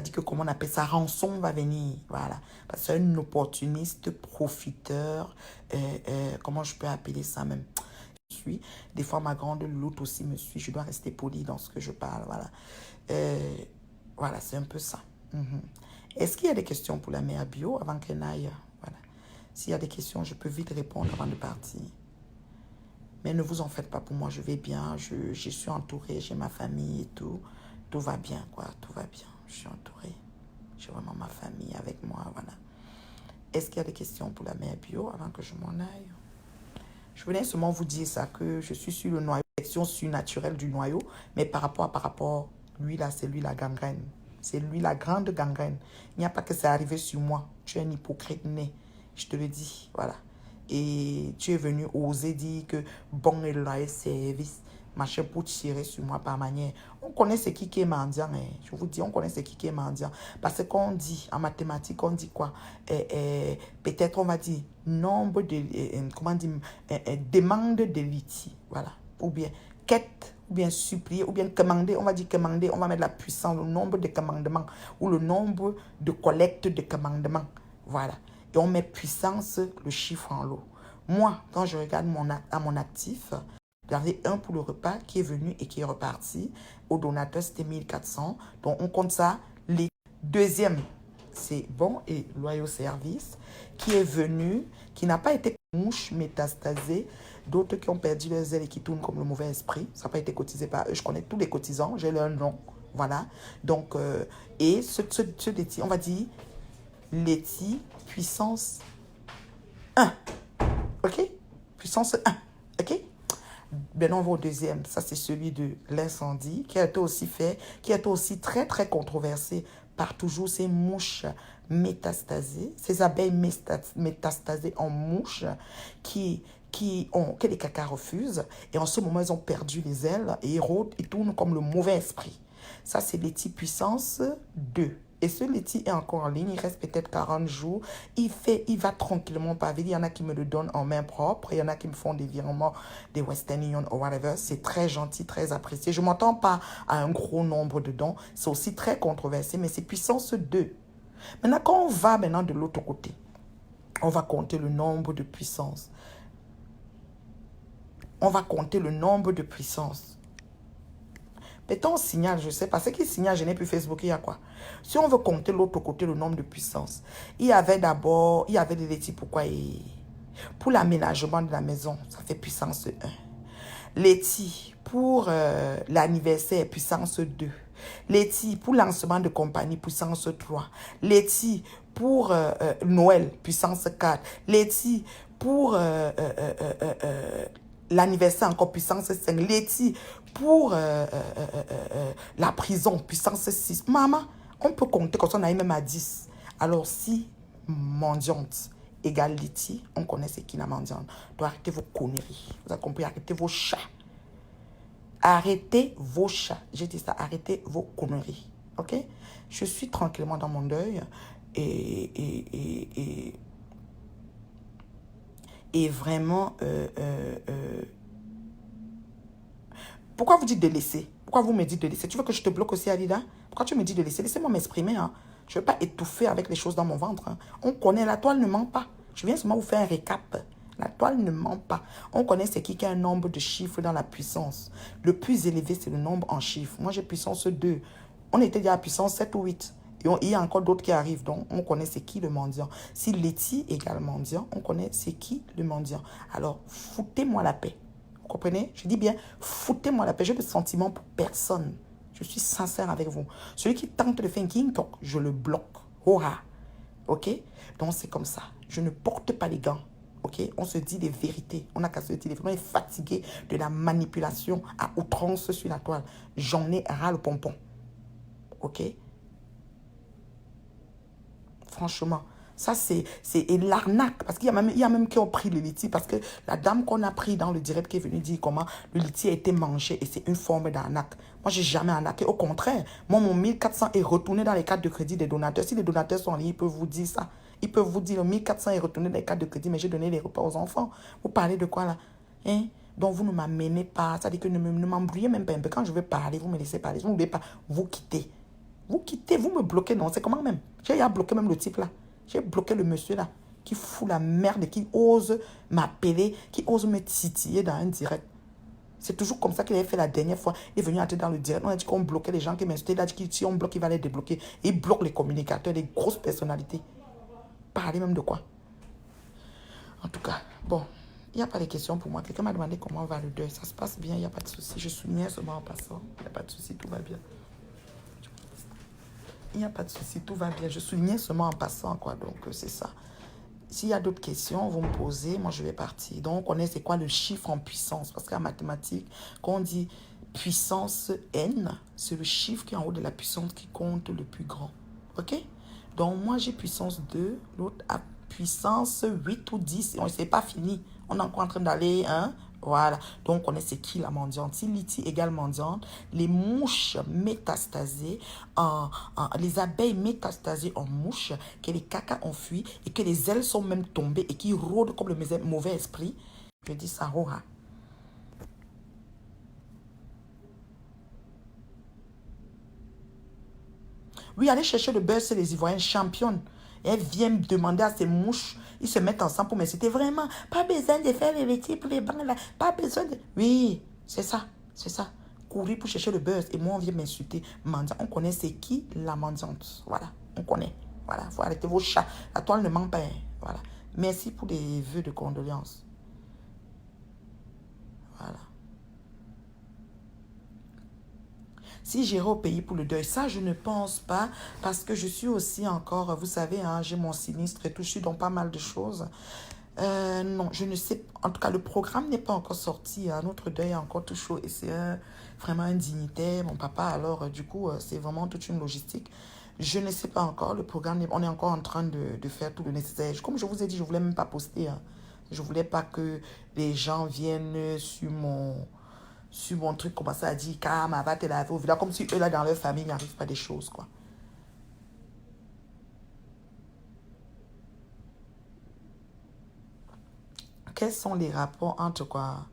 dit que, comment on appelle ça, rançon va venir. Voilà. Parce que c'est un opportuniste, profiteur. Comment je peux appeler ça même? Des fois, ma grande loutre aussi me suit. Je dois rester poli dans ce que je parle. Voilà. Voilà, c'est un peu ça. Est-ce qu'il y a des questions pour la mère bio avant qu'elle n'aille? Voilà. S'il y a des questions, je peux vite répondre avant de partir. Mais ne vous en faites pas pour moi, je vais bien. Je suis entourée, j'ai ma famille et tout. Tout va bien, quoi. Tout va bien. Je suis entourée. J'ai vraiment ma famille avec moi, voilà. Est-ce qu'il y a des questions pour la mère bio avant que je m'en aille? Je venais seulement vous dire ça, que je suis sur le noyau, section surnaturelle du noyau, mais par rapport, lui là, c'est lui la gangrène. C'est lui la grande gangrène. Il n'y a pas que ça arrivé sur moi. Tu es un hypocrite né. Je te le dis, voilà. Et tu es venu oser dire que bon et loyal service, machin, pour tirer sur moi par manière. On connaît ce qui est mendiant. Hein. Je vous dis, on connaît ce qui est mendiant. Parce qu'on dit, en mathématiques, on dit quoi? Peut-être on va dire nombre de, comment dire, demande de litiges. Voilà. Ou bien quête, ou bien supplier, ou bien commander. On va dire commander, on va mettre la puissance, le nombre de commandements, ou le nombre de collectes de commandements. Voilà. Et on met puissance, le chiffre en lot. Moi, quand je regarde à mon actif, j'avais un pour le repas qui est venu et qui est reparti. Au donateur, c'était 1400. Donc, on compte ça. Les deuxième, c'est bon et loyal service, qui est venu, qui n'a pas été mouche métastasée. D'autres qui ont perdu leurs ailes et qui tournent comme le mauvais esprit. Ça n'a pas été cotisé par eux. Je connais tous les cotisants. J'ai leur nom. Voilà. Donc, et ce laitier, on va dire, laitier puissance 1. OK? Puissance 1. OK? Maintenant, on va au deuxième. Ça, c'est celui de l'incendie qui a été aussi fait, qui a été aussi très, très controversé par toujours ces mouches métastasées, ces abeilles métastasées en mouches que les cacas refusent. Et en ce moment, ils ont perdu les ailes et ils tournent comme le mauvais esprit. Ça, c'est laitier puissance 2. Et ce laitier est encore en ligne, il reste peut-être 40 jours. Il va tranquillement paver. Il y en a qui me le donnent en main propre. Il y en a qui me font des virements des Western Union ou whatever. C'est très gentil, très apprécié. Je ne m'entends pas à un gros nombre de dons. C'est aussi très controversé, mais c'est puissance 2. Maintenant, quand on va maintenant de l'autre côté, on va compter le nombre de puissances. On va compter le nombre de puissances. Mettons on signale, je ne sais pas. Ce qui signale, je n'ai plus Facebook, il y a quoi? Si on veut compter l'autre côté, le nombre de puissances, il y avait des laitiers, pourquoi? Pour l'aménagement de la maison, ça fait puissance 1. Laitier pour l'anniversaire, puissance 2. Laitier pour lancement de compagnie, puissance 3. Laitier pour Noël, puissance 4. Laitier pour l'anniversaire, encore puissance 5. Laitier pour la prison, puissance 6. Maman, on peut compter comme ça, on arrive même à 10. Alors, si mendiante égale laitier, on connaît ce qui est la mendiante. Donc, arrêtez vos conneries. Vous avez compris? Arrêtez vos chats. Arrêtez vos chats. J'ai dit ça, arrêtez vos conneries. Ok? Je suis tranquillement dans mon deuil et vraiment... Pourquoi vous dites de laisser? Pourquoi vous me dites de laisser? Tu veux que je te bloque aussi, Alida? Pourquoi tu me dis de laisser? Laissez-moi m'exprimer. Hein. Je ne veux pas étouffer avec les choses dans mon ventre. Hein. On connaît, la toile ne ment pas. Je viens seulement vous faire un récap. La toile ne ment pas. On connaît ce qui a un nombre de chiffres dans la puissance. Le plus élevé, c'est le nombre en chiffres. Moi, j'ai puissance 2. On était déjà à puissance 7 ou 8. Et il y a encore d'autres qui arrivent. Donc, on connaît c'est qui le mendiant. Si laitier égale mendiant, on connaît c'est qui le mendiant. Alors, foutez-moi la paix. Vous comprenez? Je dis bien, foutez-moi la paix. Je n'ai de sentiments pour personne. Je suis sincère avec vous. Celui qui tente de faire un king talk, je le bloque. Hora. OK? Donc, c'est comme ça. Je ne porte pas les gants. OK? On se dit des vérités. On n'a qu'à se dire des vérités. On est fatigué de la manipulation à outrance sur la toile. J'en ai ras le pompon. OK? Franchement, Ça, c'est l'arnaque. Parce qu'il y a même qui ont pris le litier. Parce que la dame qu'on a pris dans le direct qui est venue dire comment le litier a été mangé. Et c'est une forme d'arnaque. Moi, j'ai jamais arnaqué. Au contraire, moi, mon 1400 est retourné dans les cartes de crédit des donateurs. Si les donateurs sont en ligne, ils peuvent vous dire ça. Ils peuvent vous dire, le 1400 est retourné dans les cartes de crédit, mais j'ai donné les repas aux enfants. Vous parlez de quoi, là? Hein? Donc, vous ne m'amenez pas. Ça veut dire que ne m'embrouillez même pas un peu. Quand je veux parler, vous me laissez parler. Vous ne voulez pas. Vous quittez. Vous quittez, vous me bloquez. Non, c'est comment même? J'ai bloqué même le type, là. J'ai bloqué le monsieur là, qui fout la merde et qui ose m'appeler, qui ose me titiller dans un direct. C'est toujours comme ça qu'il avait fait la dernière fois. Il est venu entrer dans le direct. On a dit qu'on bloquait les gens qui m'insultaient. Il a dit que si on bloque, il va les débloquer. Il bloque les communicateurs, les grosses personnalités. Parler même de quoi? En tout cas, bon, il n'y a pas de questions pour moi. Quelqu'un m'a demandé comment va le deuil. Ça se passe bien, il n'y a pas de souci. Je soulignais seulement en passant. Il n'y a pas de souci, tout va bien. Il n'y a pas de souci, tout va bien. Je soulignais seulement en passant, quoi. Donc, c'est ça. S'il y a d'autres questions, vous me posez. Moi, je vais partir. Donc, on connaît c'est quoi le chiffre en puissance. Parce qu'en mathématiques, quand on dit puissance n, c'est le chiffre qui est en haut de la puissance qui compte le plus grand. OK? Donc, moi, j'ai puissance 2. L'autre a puissance 8 ou 10. C'est pas fini. On est encore en train d'aller, hein? Voilà. Donc, on connaît c'est qui la mendiante. Si Liti égale mendiante, les mouches métastasées, les abeilles métastasées en mouches, que les cacas ont fui et que les ailes sont même tombées et qui rôdent comme le mauvais esprit. Je dis ça, Roha. Oui, allez chercher le beurre, c'est les Ivoiriens championnes. Elle vient me demander à ces mouches, ils se mettent ensemble pour m'insulter. Vraiment, pas besoin de faire les métiers pour les banques là. Pas besoin de... Oui, c'est ça, c'est ça. Courir pour chercher le buzz. Et moi, on vient m'insulter. Mendiant, on connaît c'est qui la mendiante. Voilà, on connaît. Voilà, il faut arrêter vos chats. La toile ne ment pas. Hein. Voilà. Merci pour les vœux de condoléances. Voilà. Si j'irai au pays pour le deuil, ça je ne pense pas parce que je suis aussi encore, vous savez, hein, j'ai mon sinistre et tout, je suis dans pas mal de choses. Non, je ne sais, en tout cas le programme n'est pas encore sorti, hein, notre deuil est encore tout chaud et c'est vraiment un dignitaire, mon papa, alors du coup c'est vraiment toute une logistique. Je ne sais pas encore, le programme, on est encore en train de faire tout le nécessaire. Comme je vous ai dit, je ne voulais même pas poster, hein. Je ne voulais pas que les gens viennent sur mon truc, commencer à dire, Kama, va te laver au village, comme si eux, là, dans leur famille, il n'arrive pas des choses, quoi. Quels sont les rapports entre, quoi,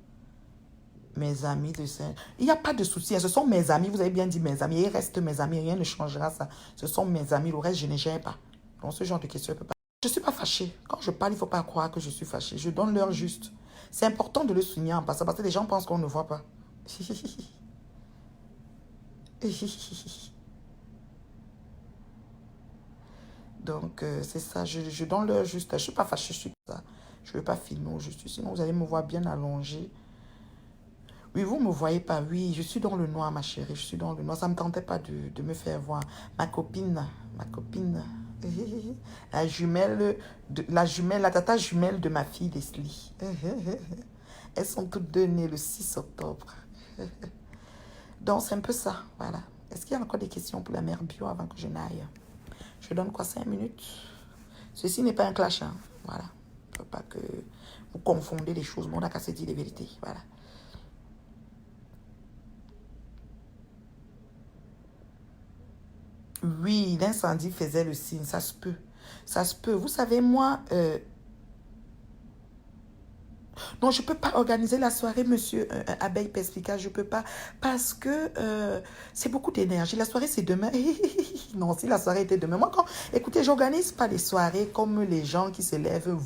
mes amis de Saint... Il n'y a pas de souci, hein, ce sont mes amis, vous avez bien dit mes amis, ils restent mes amis, rien ne changera ça. Ce sont mes amis, le reste, je ne gère pas. Donc, ce genre de questions, je ne peux pas. Je ne suis pas fâchée. Quand je parle, il ne faut pas croire que je suis fâchée. Je donne l'heure juste. C'est important de le souligner en passant, parce que les gens pensent qu'on ne voit pas. Donc, c'est ça. Je donne l'heure juste. Je ne suis pas fâchée, je suis comme ça. Je ne veux pas filmer au juste. Sinon, vous allez me voir bien allongée. Oui, vous ne me voyez pas. Oui, je suis dans le noir, ma chérie. Je suis dans le noir. Ça ne me tentait pas de me faire voir. Ma copine. La tata jumelle de ma fille, Leslie. Elles sont toutes deux nées le 6 octobre. Donc, c'est un peu ça. Voilà. Est-ce qu'il y a encore des questions pour la mère bio avant que je n'aille? Je donne quoi, 5 minutes? Ceci n'est pas un clash. Hein. Voilà. Il ne faut pas que vous confondez les choses. Mais on n'a qu'à se dire les vérités. Voilà. Oui, l'incendie faisait le signe. Ça se peut. Ça se peut. Vous savez, moi... Non, je ne peux pas organiser la soirée, monsieur Abeille Perspicace. Je ne peux pas. Parce que c'est beaucoup d'énergie. La soirée, c'est demain. Non, si la soirée était demain. Moi, écoutez, je n'organise pas les soirées comme les gens qui se lèvent.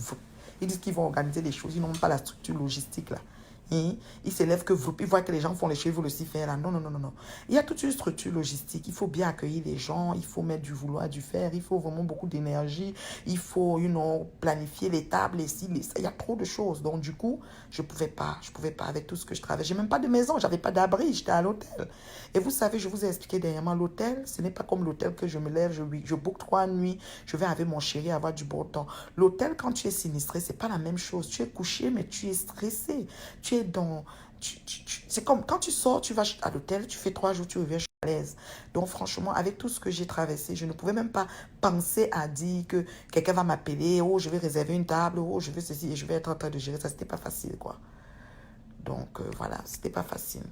Ils disent qu'ils vont organiser les choses. Ils n'ont pas la structure logistique, là. Ils se lèvent que vous. Ils voient que les gens font les choses, ils vont aussi faire là. Non, non, non, non, non. Il y a toute une structure logistique. Il faut bien accueillir les gens. Il faut mettre du vouloir, du faire. Il faut vraiment beaucoup d'énergie. Il faut, planifier les tables, les ci, les ça. Il y a trop de choses. Donc, du coup, je ne pouvais pas. Je ne pouvais pas avec tout ce que je travaille. Je n'ai même pas de maison. Je n'avais pas d'abri. J'étais à l'hôtel. Et vous savez, je vous ai expliqué dernièrement, l'hôtel, ce n'est pas comme l'hôtel que je me lève, je book 3 nuits, je vais avec mon chéri avoir du bon temps. L'hôtel, quand tu es sinistré, ce n'est pas la même chose. Tu es couché, mais tu es stressé. Tu es dans... C'est comme quand tu sors, tu vas à l'hôtel, tu fais 3 jours, tu reviens. à l'aise. Donc franchement, avec tout ce que j'ai traversé, je ne pouvais même pas penser à dire que quelqu'un va m'appeler, oh je vais réserver une table, oh je veux ceci et je vais être en train de gérer ça. C'était pas facile quoi. Donc voilà, c'était pas facile.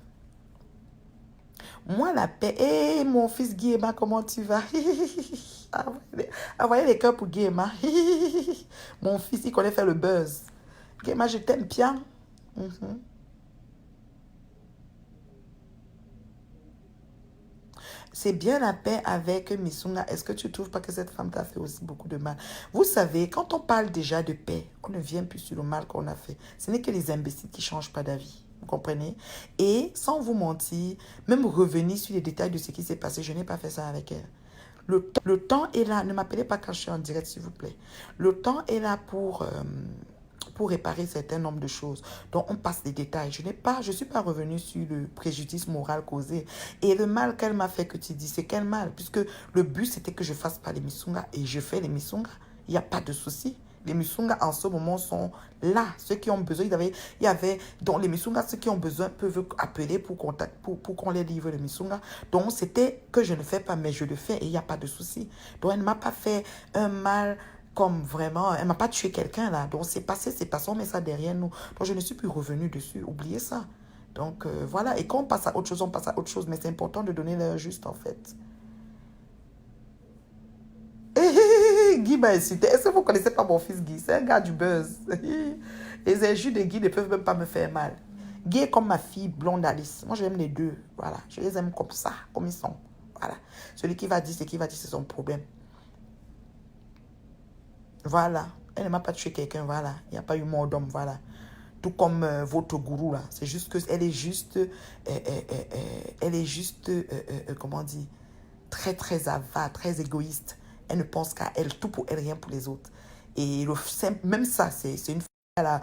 Moi la paix, hé mon fils Guillaume, comment tu vas? Envoyez les cœurs pour Guillaume. Mon fils, il connaît faire le buzz. Guillaume, je t'aime bien. Mhm. C'est bien la paix avec Missunga. Est-ce que tu ne trouves pas que cette femme t'a fait aussi beaucoup de mal? Vous savez, quand on parle déjà de paix, on ne vient plus sur le mal qu'on a fait. Ce n'est que les imbéciles qui ne changent pas d'avis. Vous comprenez? Et sans vous mentir, même revenir sur les détails de ce qui s'est passé, je n'ai pas fait ça avec elle. Le temps est là. Ne m'appelez pas quand je suis en direct, s'il vous plaît. Le temps est là pour réparer certains nombres de choses. Donc, on passe les détails. Je suis pas revenue sur le préjudice moral causé. Et le mal qu'elle m'a fait que tu dis, c'est quel mal? Puisque le but, c'était que je fasse pas les Missunga. Et je fais les Missunga. Il n'y a pas de souci. Les Missunga, en ce moment, sont là. Ceux qui ont besoin, donc les Missunga, ceux qui ont besoin peuvent appeler pour qu'on les livre les Missunga. Donc, c'était que je ne fais pas, mais je le fais et il n'y a pas de souci. Donc, elle ne m'a pas fait un mal comme vraiment, elle ne m'a pas tué quelqu'un là. Donc, c'est passé, on met ça derrière nous. Donc, je ne suis plus revenue dessus. Oubliez ça. Donc, voilà. Et quand on passe à autre chose, on passe à autre chose. Mais c'est important de donner l'heure juste, en fait. Guy m'a insulté. Est-ce que vous ne connaissez pas mon fils Guy? C'est un gars du buzz. Les injures de Guy ne peuvent même pas me faire mal. Guy est comme ma fille blonde Alice. Moi, j'aime les deux. Voilà. Je les aime comme ça, comme ils sont. Voilà. Celui qui va dire ce qu'il va dire, c'est son problème. Voilà. Elle ne m'a pas tué quelqu'un. Voilà. Il n'y a pas eu mort d'homme. Voilà. Tout comme votre gourou là. C'est juste que elle est juste, comment on dit, très très avare, très égoïste. Elle ne pense qu'à elle, tout pour elle, rien pour les autres. Et même ça, c'est une femme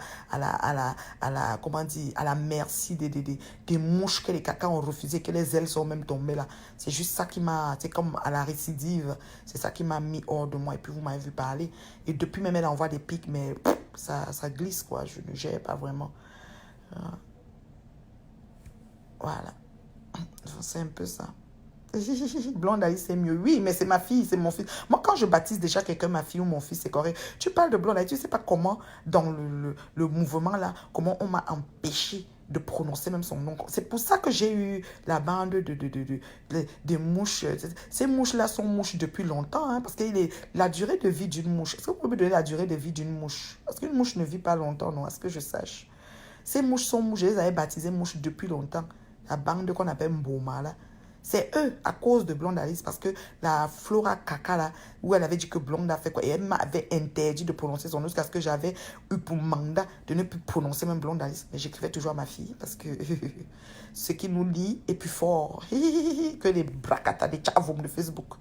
comment on dit, à la merci des mouches que les cacas ont refusé, que les ailes sont même tombées là. C'est juste ça qui m'a, c'est comme à la récidive, c'est ça qui m'a mis hors de moi. Et puis vous m'avez vu parler. Et depuis même, elle envoie des pics, mais ça glisse quoi. Je ne gère pas vraiment. Voilà. C'est un peu ça. Blonde Alice, c'est mieux. Oui, mais c'est ma fille, c'est mon fils. Moi, quand je baptise déjà quelqu'un, ma fille ou mon fils, c'est correct. Tu parles de Blonde Alice, tu ne sais pas comment, dans le mouvement là, comment on m'a empêché de prononcer même son nom. C'est pour ça que j'ai eu la bande de mouches. Ces mouches-là sont mouches depuis longtemps, hein, parce que la durée de vie d'une mouche. Est-ce que vous pouvez me donner la durée de vie d'une mouche? Parce qu'une mouche ne vit pas longtemps, non, à ce que je sache. Ces mouches sont mouches, je les avais baptisées mouches depuis longtemps. La bande qu'on appelle Mboma, là. C'est eux, à cause de Blonde Alice, parce que la Flora Caca, là, où elle avait dit que Blonde a fait quoi, et elle m'avait interdit de prononcer son nom, jusqu'à ce que j'avais eu pour mandat de ne plus prononcer même Blonde Alice. Mais j'écrivais toujours à ma fille, parce que ce qui nous lie est plus fort que les bracata des tchavoum de Facebook.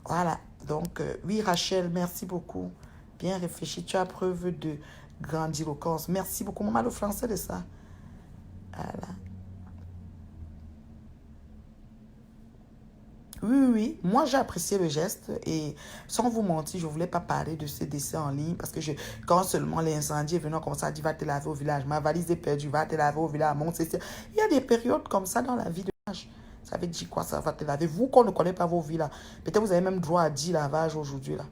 Voilà, donc, oui, Rachel, merci beaucoup. Bien réfléchi, tu as preuve de grandiloquence. Merci beaucoup, maman, le français de ça. Voilà. Oui, oui, oui. Moi, j'ai apprécié le geste et sans vous mentir, je ne voulais pas parler de ce décès en ligne parce que quand seulement l'incendie est venu, on commence à dire va te laver au village. Ma valise est perdue, va te laver au village. Il y a des périodes comme ça dans la vie de village. Ça veut dire quoi ça, va te laver? Vous qu'on ne connaît pas vos vies là, peut-être vous avez même droit à 10 lavages aujourd'hui là.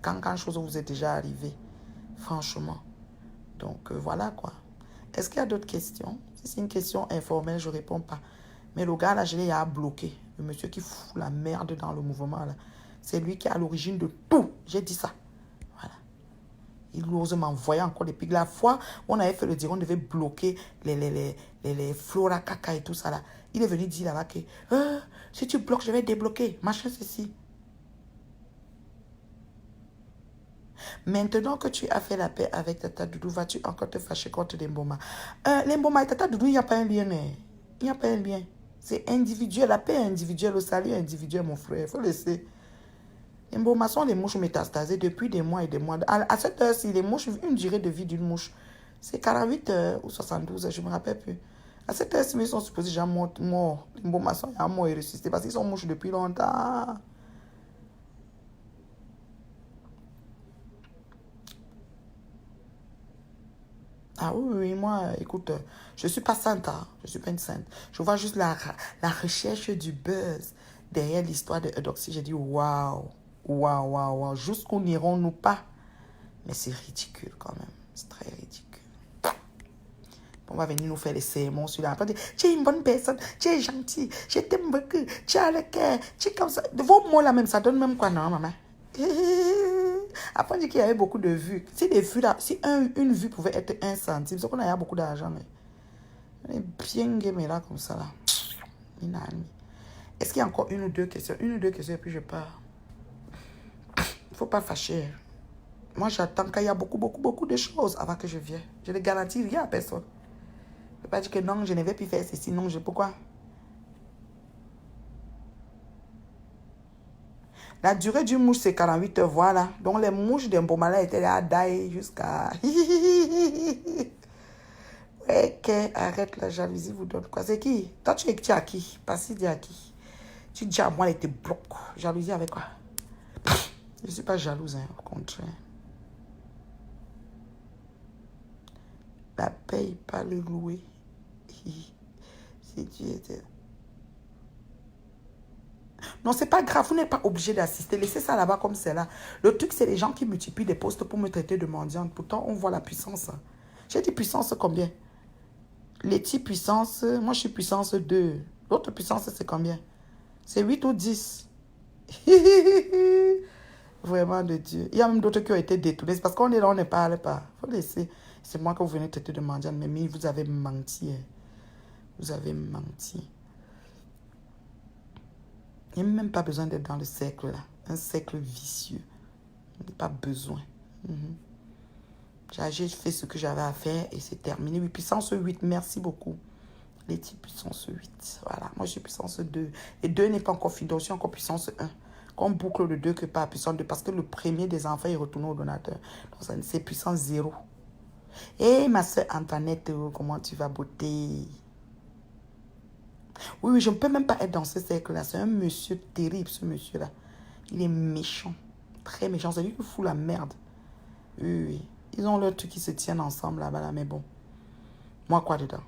Quand chose vous est déjà arrivé, franchement. Donc voilà quoi. Est-ce qu'il y a d'autres questions? Si c'est une question informelle, je ne réponds pas. Mais le gars là, je l'ai bloqué. Le monsieur qui fout la merde dans le mouvement là. C'est lui qui est à l'origine de tout. J'ai dit ça. Voilà. Il ose m'envoyer encore des pics. La fois où on avait fait le dire, on devait bloquer les flora caca et tout ça là. Il est venu dire là-bas que si tu bloques, je vais débloquer. Machin ceci. Maintenant que tu as fait la paix avec Tata Doudou, vas-tu encore te fâcher contre les Mboma? Les Mboma et Tata Doudou, il n'y a pas un lien. Il n'y a pas un lien. C'est individuel. La paix est individuelle. Le salut est individuel, mon frère. Il faut laisser. Les Mboma sont les mouches métastasées depuis des mois et des mois. À cette heure-ci, les mouches, une durée de vie d'une mouche, c'est 48 heures ou 72 heures, je ne me rappelle plus. À cette heure-ci, ils sont supposés déjà morts. Les Mboma sont morts et ressuscités parce qu'ils sont mouches depuis longtemps. Ah oui, oui, moi, écoute, je ne suis pas sainte, hein. Je ne suis pas une sainte. Je vois juste la recherche du buzz derrière l'histoire de Eudoxie. J'ai dit, waouh, waouh, waouh, waouh. Jusqu'où n'irons-nous pas? Mais c'est ridicule quand même. C'est très ridicule. On va venir nous faire les sermons sur la part. Tu es une bonne personne, tu es gentil, je t'aime beaucoup, tu as le cœur, tu es comme ça. De vos mots là même, ça donne même quoi, non, maman? Après, on dit qu'il y avait beaucoup de vues. Si, des vues là, si une vue pouvait être 1 centime, c'est qu'on a beaucoup d'argent. Mais on est bien gamé là, comme ça là. Est-ce qu'il y a encore une ou deux questions? Une ou deux questions et puis je pars. Il ne faut pas fâcher. Moi, j'attends qu'il y a beaucoup, beaucoup, beaucoup de choses avant que je vienne. Je ne garantis rien à personne. Je ne peux pas dire que non, je ne vais plus faire ceci. Non, pourquoi? La durée d'une mouche, c'est 48 heures, voilà. Donc, les mouches d'un Bomala étaient là à die jusqu'à... Ouais, arrête la jalousie, vous donne quoi? C'est qui? Toi, tu es à qui? Pas si dis à qui? Tu dis à moi, elle était bloque. Jalousie avec quoi? Je ne suis pas jalouse, hein, au contraire. La paye, pas le louer. Si tu étais... Non, c'est pas grave, vous n'êtes pas obligé d'assister. Laissez ça là-bas comme c'est là. Le truc, c'est les gens qui multiplient des postes pour me traiter de mendiante. Pourtant, on voit la puissance. J'ai dit puissance combien? Letty puissance, moi je suis puissance 2. L'autre puissance, c'est combien? C'est 8 ou 10. Vraiment de Dieu. Il y a même d'autres qui ont été détournés. C'est parce qu'on est là, on ne parle pas. Il faut laisser. C'est moi que vous venez traiter de mendiante. Mais vous avez menti. Vous avez menti. Il n'y a même pas besoin d'être dans le cercle là. Un cercle vicieux. Il n'y a pas besoin. J'ai fait ce que j'avais à faire et c'est terminé. Oui, puissance 8, merci beaucoup. Les types puissance 8. Voilà, moi je suis puissance 2. Et 2 n'est pas encore fini, donc je suis encore puissance 1. Qu'on boucle le 2 que pas puissance 2 parce que le premier des enfants est retourné au donateur. Donc c'est puissance 0. Et ma soeur Antoinette, comment tu vas beauté? Oui, je ne peux même pas être dans ce cercle-là. C'est un monsieur terrible, ce monsieur-là. Il est méchant. Très méchant. C'est lui qui fout la merde. Oui. Ils ont leur truc qui se tiennent ensemble là-bas, là, mais bon. Moi, quoi dedans?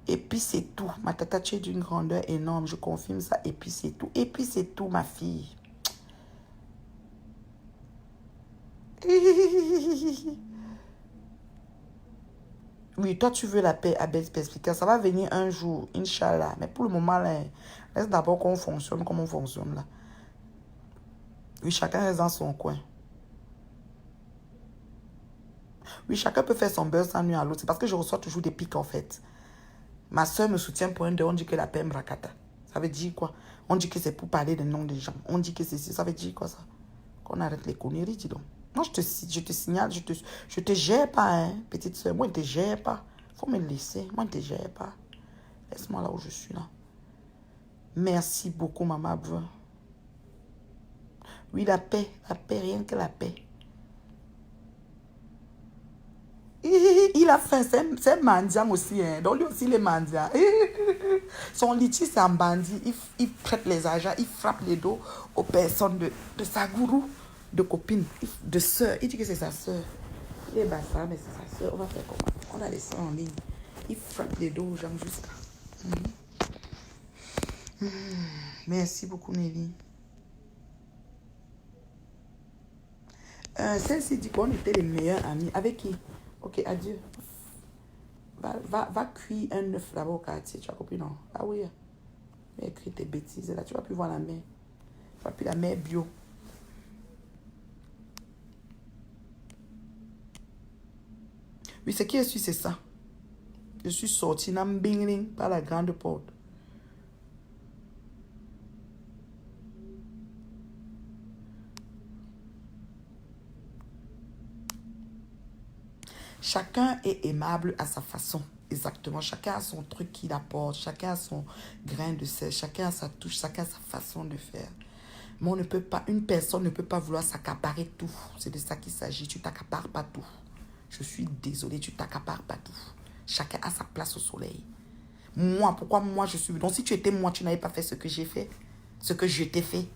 Et puis, c'est tout. Ma tata, tu es d'une grandeur énorme. Je confirme ça. Et puis, c'est tout. Et puis, c'est tout, ma fille. Oui, toi, tu veux la paix à belle perspective. Ça va venir un jour, Inch'Allah. Mais pour le moment, là, laisse d'abord qu'on fonctionne comme on fonctionne, là. Oui, chacun reste dans son coin. Oui, chacun peut faire son beurre sans nuire à l'autre. C'est parce que je reçois toujours des pics, en fait. Ma soeur me soutient pour un de, on dit que la paix m'rakata. Ça veut dire quoi? On dit que c'est pour parler des noms des gens. On dit que c'est ça veut dire quoi, ça? Qu'on arrête les conneries, dis donc. Moi, je te signale, je te gère pas, hein, petite soeur. Moi, je ne te gère pas. Faut me laisser. Moi, je ne te gère pas. Laisse-moi là où je suis, là. Merci beaucoup, maman. Oui, la paix, rien que la paix. Il a faim, c'est mendiant aussi, hein. Donc lui aussi, il est mendiant. Son litige, c'est un bandit. Il prête les agents, il frappe les dos aux personnes de sa gourou, de copine, de soeur. Il dit que c'est sa soeur. Il est bâtard, mais c'est sa soeur. On va faire comment? On a laissé en ligne. Il frappe les dos aux gens jusqu'à... Merci beaucoup, Nelly. Celle-ci dit qu'on était les meilleurs amis. Avec qui? Ok, adieu. Va cuire un œuf là-bas au quartier. Tu as compris, non? Ah oui. Mais écris tes bêtises là. Tu vas plus voir la mer. Tu vas plus la mer bio. Oui, ce qui est sûr, c'est ça. Je suis sorti par la grande porte. Chacun est aimable à sa façon. Exactement. Chacun a son truc qu'il apporte. Chacun a son grain de sel. Chacun a sa touche. Chacun a sa façon de faire. Mais on ne peut pas, une personne ne peut pas vouloir s'accaparer tout. C'est de ça qu'il s'agit. Tu t'accapares pas tout. Je suis désolée, tu t'accapares pas tout. Chacun a sa place au soleil. Moi, pourquoi moi je suis... Donc si tu étais moi, tu n'avais pas fait ce que j'ai fait. Ce que je t'ai fait.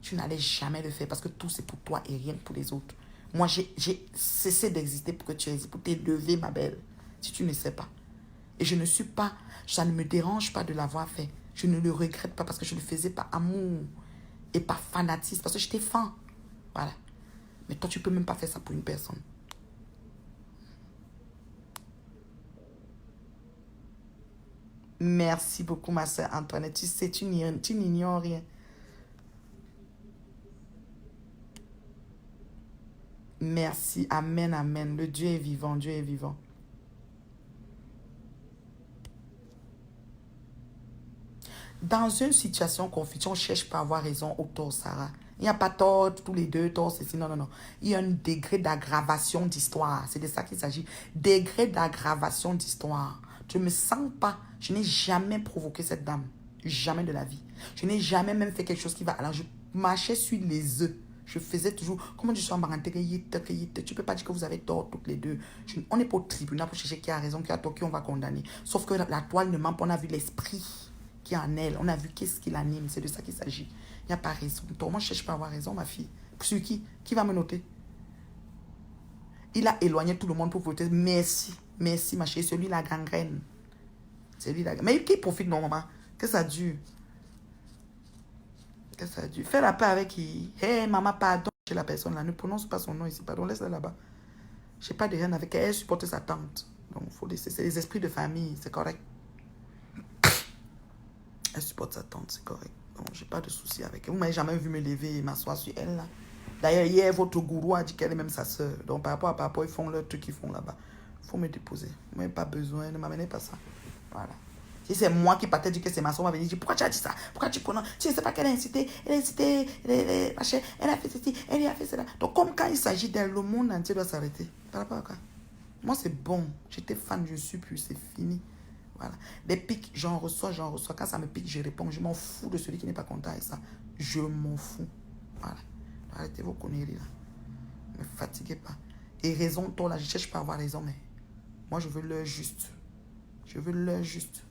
Tu n'allais jamais le faire parce que tout c'est pour toi et rien pour les autres. Moi, j'ai cessé d'exister pour que tu existes, pour t'élever, ma belle, si tu ne sais pas. Et je ne suis pas, ça ne me dérange pas de l'avoir fait. Je ne le regrette pas parce que je le faisais par amour et par fanatisme, parce que j'étais fan. Voilà. Mais toi, tu peux même pas faire ça pour une personne. Merci beaucoup, ma soeur Antoinette. Tu sais, tu n'ignores rien. Merci. Amen, amen. Le Dieu est vivant. Dieu est vivant. Dans une situation conflictuelle, on ne cherche pas à avoir raison ou tort, Sarah. Il n'y a pas tort, tous les deux, tort, ceci, non, non, non. Il y a un degré d'aggravation d'histoire. C'est de ça qu'il s'agit. Degré d'aggravation d'histoire. Je ne me sens pas, je n'ai jamais provoqué cette dame. Jamais de la vie. Je n'ai jamais même fait quelque chose qui va... Alors, je marchais sur les œufs. Je faisais toujours... Comment je suis embarrassée? Tu ne peux pas dire que vous avez tort toutes les deux. On n'est pas au tribunal pour chercher qui a raison, qui a tort, qui on va condamner. Sauf que la toile ne ment pas. On a vu l'esprit qui est en elle. On a vu qu'est-ce qui l'anime. C'est de ça qu'il s'agit. Il n'y a pas raison. Toi, moi, je ne cherche pas à avoir raison, ma fille. Sur qui? Qui va me noter? Il a éloigné tout le monde pour voter. Merci. Merci, ma chérie. C'est lui la gangrène. C'est lui la gangrène. Mais qui profite, non, maman? Que ça dure. Que ça dure. Fais la paix avec qui? Hé, maman, pardon. Chez la personne là. Ne prononce pas son nom ici. Pardon, laisse-la là-bas. Je n'ai pas de rien avec elle. Elle supporte sa tante. Donc, il faut laisser. C'est les esprits de famille. C'est correct. Elle supporte sa tante. C'est correct. Donc, je n'ai pas de souci avec elle. Vous ne m'avez jamais vu me lever et m'asseoir sur elle là. D'ailleurs, hier, votre gourou a dit qu'elle est même sa soeur. Donc, par rapport, ils font leur truc qu'ils font là-bas. Il faut me déposer. Vous n'avez pas besoin. Ne m'amenez pas ça. Voilà. Si c'est moi qui partais dire que c'est ma soeur, on va venir dire pourquoi tu as dit ça? Pourquoi tu prononces? Tu ne sais pas qu'elle a incité. Elle a incité. Elle a fait ceci. Elle a fait cela. Donc, comme quand il s'agit d'elle, le monde entier doit s'arrêter. Par rapport à quoi? Moi, c'est bon. J'étais fan, je suis plus. C'est fini. Voilà. Des pics, j'en reçois. Quand ça me pique, je réponds. Je m'en fous de celui qui n'est pas content avec ça. Je m'en fous. Voilà. Arrêtez vos conneries là. Ne me fatiguez pas. Et raison, toi là, je ne cherche pas à avoir raison, mais moi je veux l'heure juste. Je veux l'heure juste.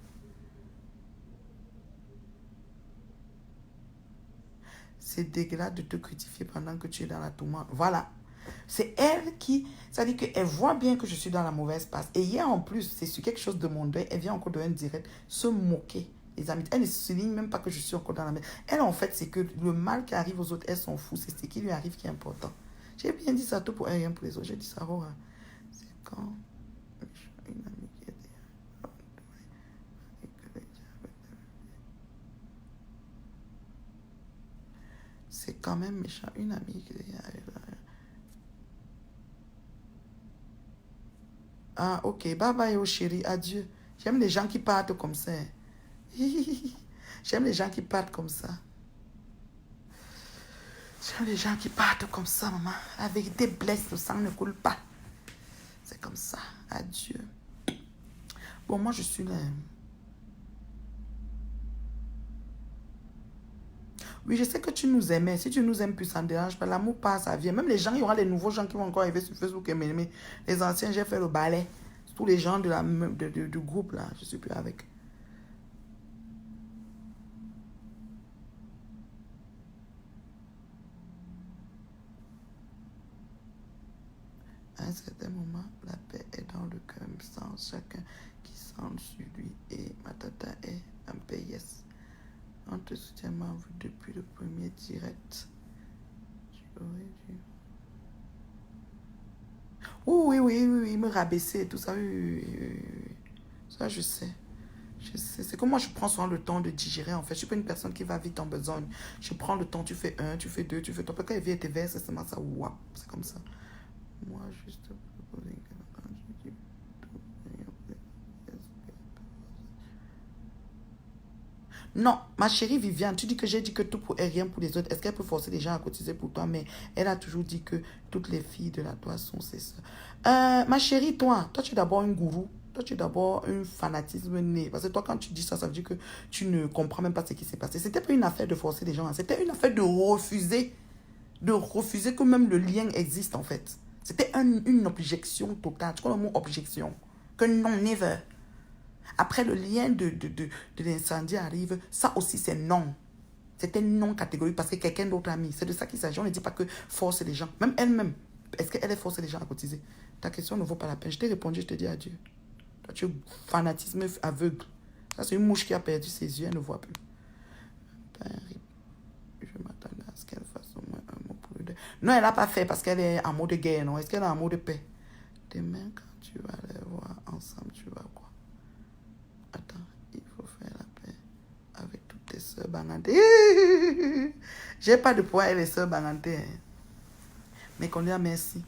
C'est dégueulasse de te critiquer pendant que tu es dans la tourmente. Voilà. C'est elle qui... C'est-à-dire qu'elle voit bien que je suis dans la mauvaise passe. Et hier en plus, c'est sur quelque chose de mon deuil. Elle vient encore de un direct se moquer. Les amis, elle ne souligne même pas que je suis encore dans la merde. Elle, en fait, c'est que le mal qui arrive aux autres, elle s'en fout. C'est ce qui lui arrive qui est important. J'ai bien dit ça tout pour elle, rien pour les autres. J'ai dit ça, Rora. C'est quand une amie qui était... C'est quand même méchant. Une amie qui était... Ah, ok. Bye bye, oh chérie. Adieu. J'aime les gens qui partent comme ça. J'aime les gens qui partent comme ça. J'aime les gens qui partent comme ça, maman. Avec des blesses, le sang ne coule pas. C'est comme ça. Adieu. Bon, moi, je suis là. Oui, je sais que tu nous aimais. Si tu nous aimes plus, ça ne dérange pas. L'amour passe, ça vient. Même les gens, il y aura les nouveaux gens qui vont encore arriver sur Facebook et m'aimer. Les anciens, j'ai fait le balai. Tous les gens du groupe, là, je ne suis plus avec. À un certain moment, la paix est dans le cœur, sans chacun qui sent sur lui. Et ma tata est un paix, yes. On te soutient, vu depuis le premier direct. Tu aurais dû... Oui, me rabaisser et tout ça, oui. Ça, je sais. Je sais. C'est que moi, je prends souvent le temps de digérer, en fait. Je suis pas une personne qui va vite en besogne. Je prends le temps, tu fais 1, tu fais 2, tu fais 3. Quand il vient tes vers, c'est seulement ça, wouah, c'est comme ça. Moi, juste... Non, ma chérie Viviane, tu dis que j'ai dit que tout pour elle, rien pour les autres. Est-ce qu'elle peut forcer les gens à cotiser pour toi? Mais elle a toujours dit que toutes les filles de la toile sont ses soeurs. Ma chérie, toi tu es d'abord une gourou. Toi, tu es d'abord un fanatisme né. Parce que toi, quand tu dis ça, ça veut dire que tu ne comprends même pas ce qui s'est passé. C'était pas une affaire de forcer les gens. Hein. C'était une affaire de refuser. De refuser que même le lien existe, en fait. C'était une objection totale. Tu connais le mot objection? Que non, never. Après, le lien de l'incendie arrive. Ça aussi, c'est non. C'était non catégorique parce que quelqu'un d'autre a mis. C'est de ça qu'il s'agit. On ne dit pas que force les gens. Même elle-même. est-ce qu'elle est forcée les gens à cotiser? Ta question ne vaut pas la peine. Je t'ai répondu, je te dis adieu. Toi, tu es fanatisme aveugle. Ça, c'est une mouche qui a perdu ses yeux, elle ne voit plus. Je m'attendais à ce qu'elle fasse au moins un mot pour lui. Non, elle n'a pas fait parce qu'elle est en mode guerre, non? Est-ce qu'elle est en mode paix? Demain, quand tu vas les voir ensemble, tu vas quoi? Attends, il faut faire la paix avec toutes tes soeurs banantées. J'ai pas de poids avec les soeurs banantées. Hein. Mais qu'on dit merci.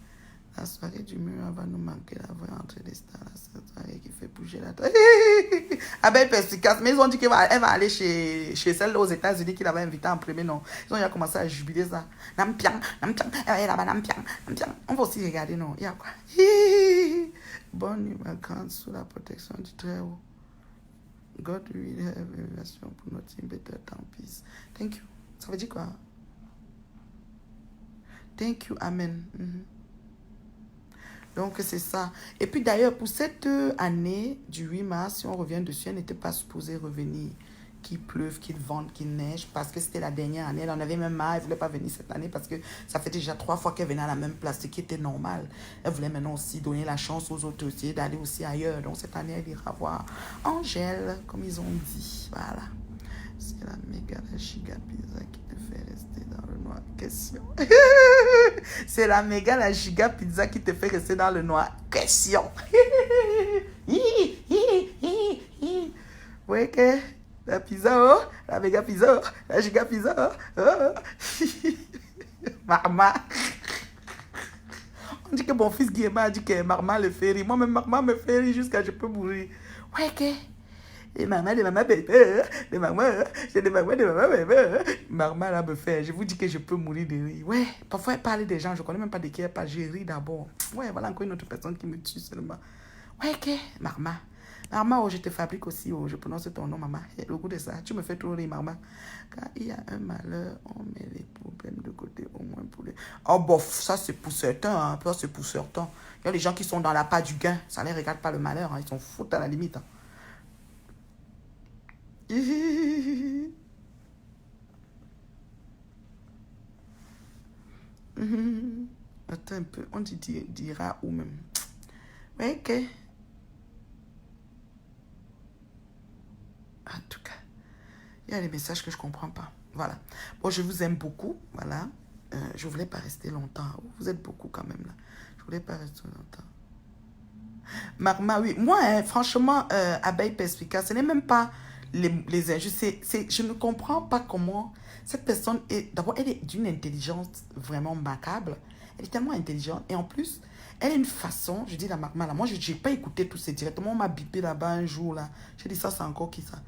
La soirée du mur va nous manquer la vraie entrée des stars. La soirée qui fait bouger la tête. Ah ben, perspicace. Mais ils ont dit qu'elle va aller chez celle aux États-Unis qui l'avait invitée en premier. Non. Ils ont déjà commencé à jubiler ça. Nampiang, nampiang. Elle est là-bas, nampiang, nampiang. On va aussi regarder, non. Il y a quoi? Bonne nuit, ma grande, sous la protection du Très-Haut. God will have a relation pour notre team better than peace. Thank you. Ça veut dire quoi? Thank you, amen. Donc, c'est ça. Et puis, d'ailleurs, pour cette année du 8 mars, si on revient dessus, elle n'était pas supposée revenir. Qu'il pleuve, qu'il vente, qu'il neige, parce que c'était la dernière année. Elle en avait même marre. Elle ne voulait pas venir cette année parce que ça fait déjà 3 fois qu'elle venait à la même place, ce qui était normal. Elle voulait maintenant aussi donner la chance aux autres aussi d'aller aussi ailleurs. Donc, cette année, elle ira voir Angèle, comme ils ont dit. Voilà. C'est la méga, la giga pizza qui te fait rester dans le noir. Question. C'est la méga, la giga pizza qui te fait rester dans le noir. Question. Ouais, que la pizza, oh, la méga pizza, oh, la giga pizza, oh. Marma. On dit que mon fils Guillemard a dit que Marma le fait rire. Moi-même, Marma me fait rire jusqu'à je peux mourir. Ouais, que. Et maman, bébé, de maman, bébé. Maman, là, me fait. Je vous dis que je peux mourir de rire. Ouais, parfois, elle parle des gens, je ne connais même pas de qui elle parle. J'ai ri d'abord. Ouais, voilà encore une autre personne qui me tue seulement. Ouais, ok, maman. Maman, oh, je te fabrique aussi, oh, je prononce ton nom, maman. Et le goût de ça, tu me fais trop rire, maman. Quand il y a un malheur, on met les problèmes de côté, au moins pour les... Oh, bof, ça c'est pour certains, hein. Ça c'est pour certains. Il y a des gens qui sont dans la part du gain. Ça ne les regarde pas le malheur, hein. Ils sont foutent à la limite, hein. Attends un peu, on dira où même. Ouais, ok. En tout cas, il y a des messages que je ne comprends pas. Voilà. Bon, je vous aime beaucoup. Voilà. Je ne voulais pas rester longtemps. Vous êtes beaucoup quand même là. Je ne voulais pas rester longtemps. Marma, oui. Moi, hein, franchement, abeille perspicace, ce n'est même pas les injustes. Je ne comprends pas comment cette personne est... D'abord, elle est d'une intelligence vraiment macabre. Elle est tellement intelligente. Et en plus, elle a une façon... Je dis la Marma, là. Moi, je n'ai pas écouté tout ça directement. On m'a bipé là-bas un jour, là. J'ai dit, ça, c'est encore qui, ça?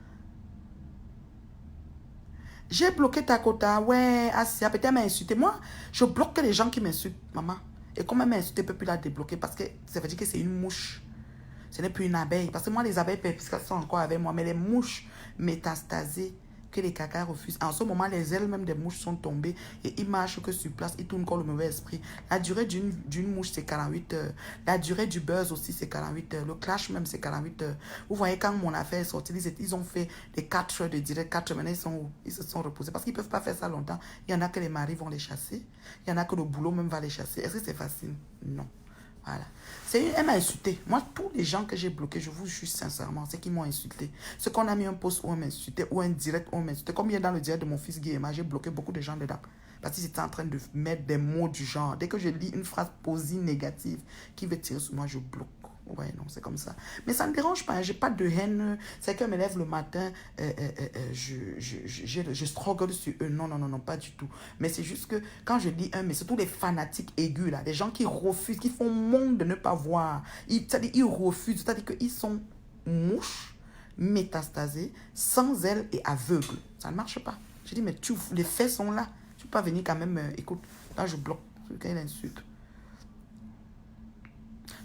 J'ai bloqué ta quota. Ouais, Asia, peut-être elle m'a insulté. Moi, je bloque que les gens qui m'insultent, maman. Et comme elle m'a insulté, je ne peux plus la débloquer parce que ça veut dire que c'est une mouche. Ce n'est plus une abeille. Parce que moi, les abeilles perspicacées sont encore avec moi. Mais les mouches métastasées que les cacas refusent. En ce moment, les ailes même des mouches sont tombées. Et ils marchent que sur place. Ils tournent comme le mauvais esprit. La durée d'une mouche, c'est 48 heures. La durée du buzz aussi, c'est 48 heures. Le clash même, c'est 48 heures. Vous voyez, quand mon affaire est sortie, ils ont fait les 4 heures de direct. 4 heures, maintenant, ils se sont reposés. Parce qu'ils ne peuvent pas faire ça longtemps. Il y en a que les maris vont les chasser. Il y en a que le boulot même va les chasser. Est-ce que c'est facile? Non. Voilà. Elle m'a insulté. Moi, tous les gens que j'ai bloqués, je vous jure sincèrement, c'est qu'ils m'ont insulté. Ce qu'on a mis un post où on m'insultait, ou un direct où on m'insultait. Comme il y a dans le direct de mon fils Guillemard, j'ai bloqué beaucoup de gens dedans. Parce qu'ils étaient en train de mettre des mots du genre. Dès que je lis une phrase positive, négative, qui veut tirer sur moi, je bloque. Ouais, non, c'est comme ça. Mais ça ne me dérange pas, j'ai pas de haine. C'est qu'elle me lève le matin, je struggle sur eux. Non, non, non, non, pas du tout. Mais c'est juste que quand je lis mais surtout les fanatiques aigus, là, les gens qui refusent, qui font monde de ne pas voir. C'est-à-dire, ils refusent, c'est-à-dire qu'ils sont mouches, métastasées, sans ailes et aveugles. Ça ne marche pas. Je dis, mais les faits sont là. Tu ne peux pas venir quand même, écoute, là je bloque, quand il insulte.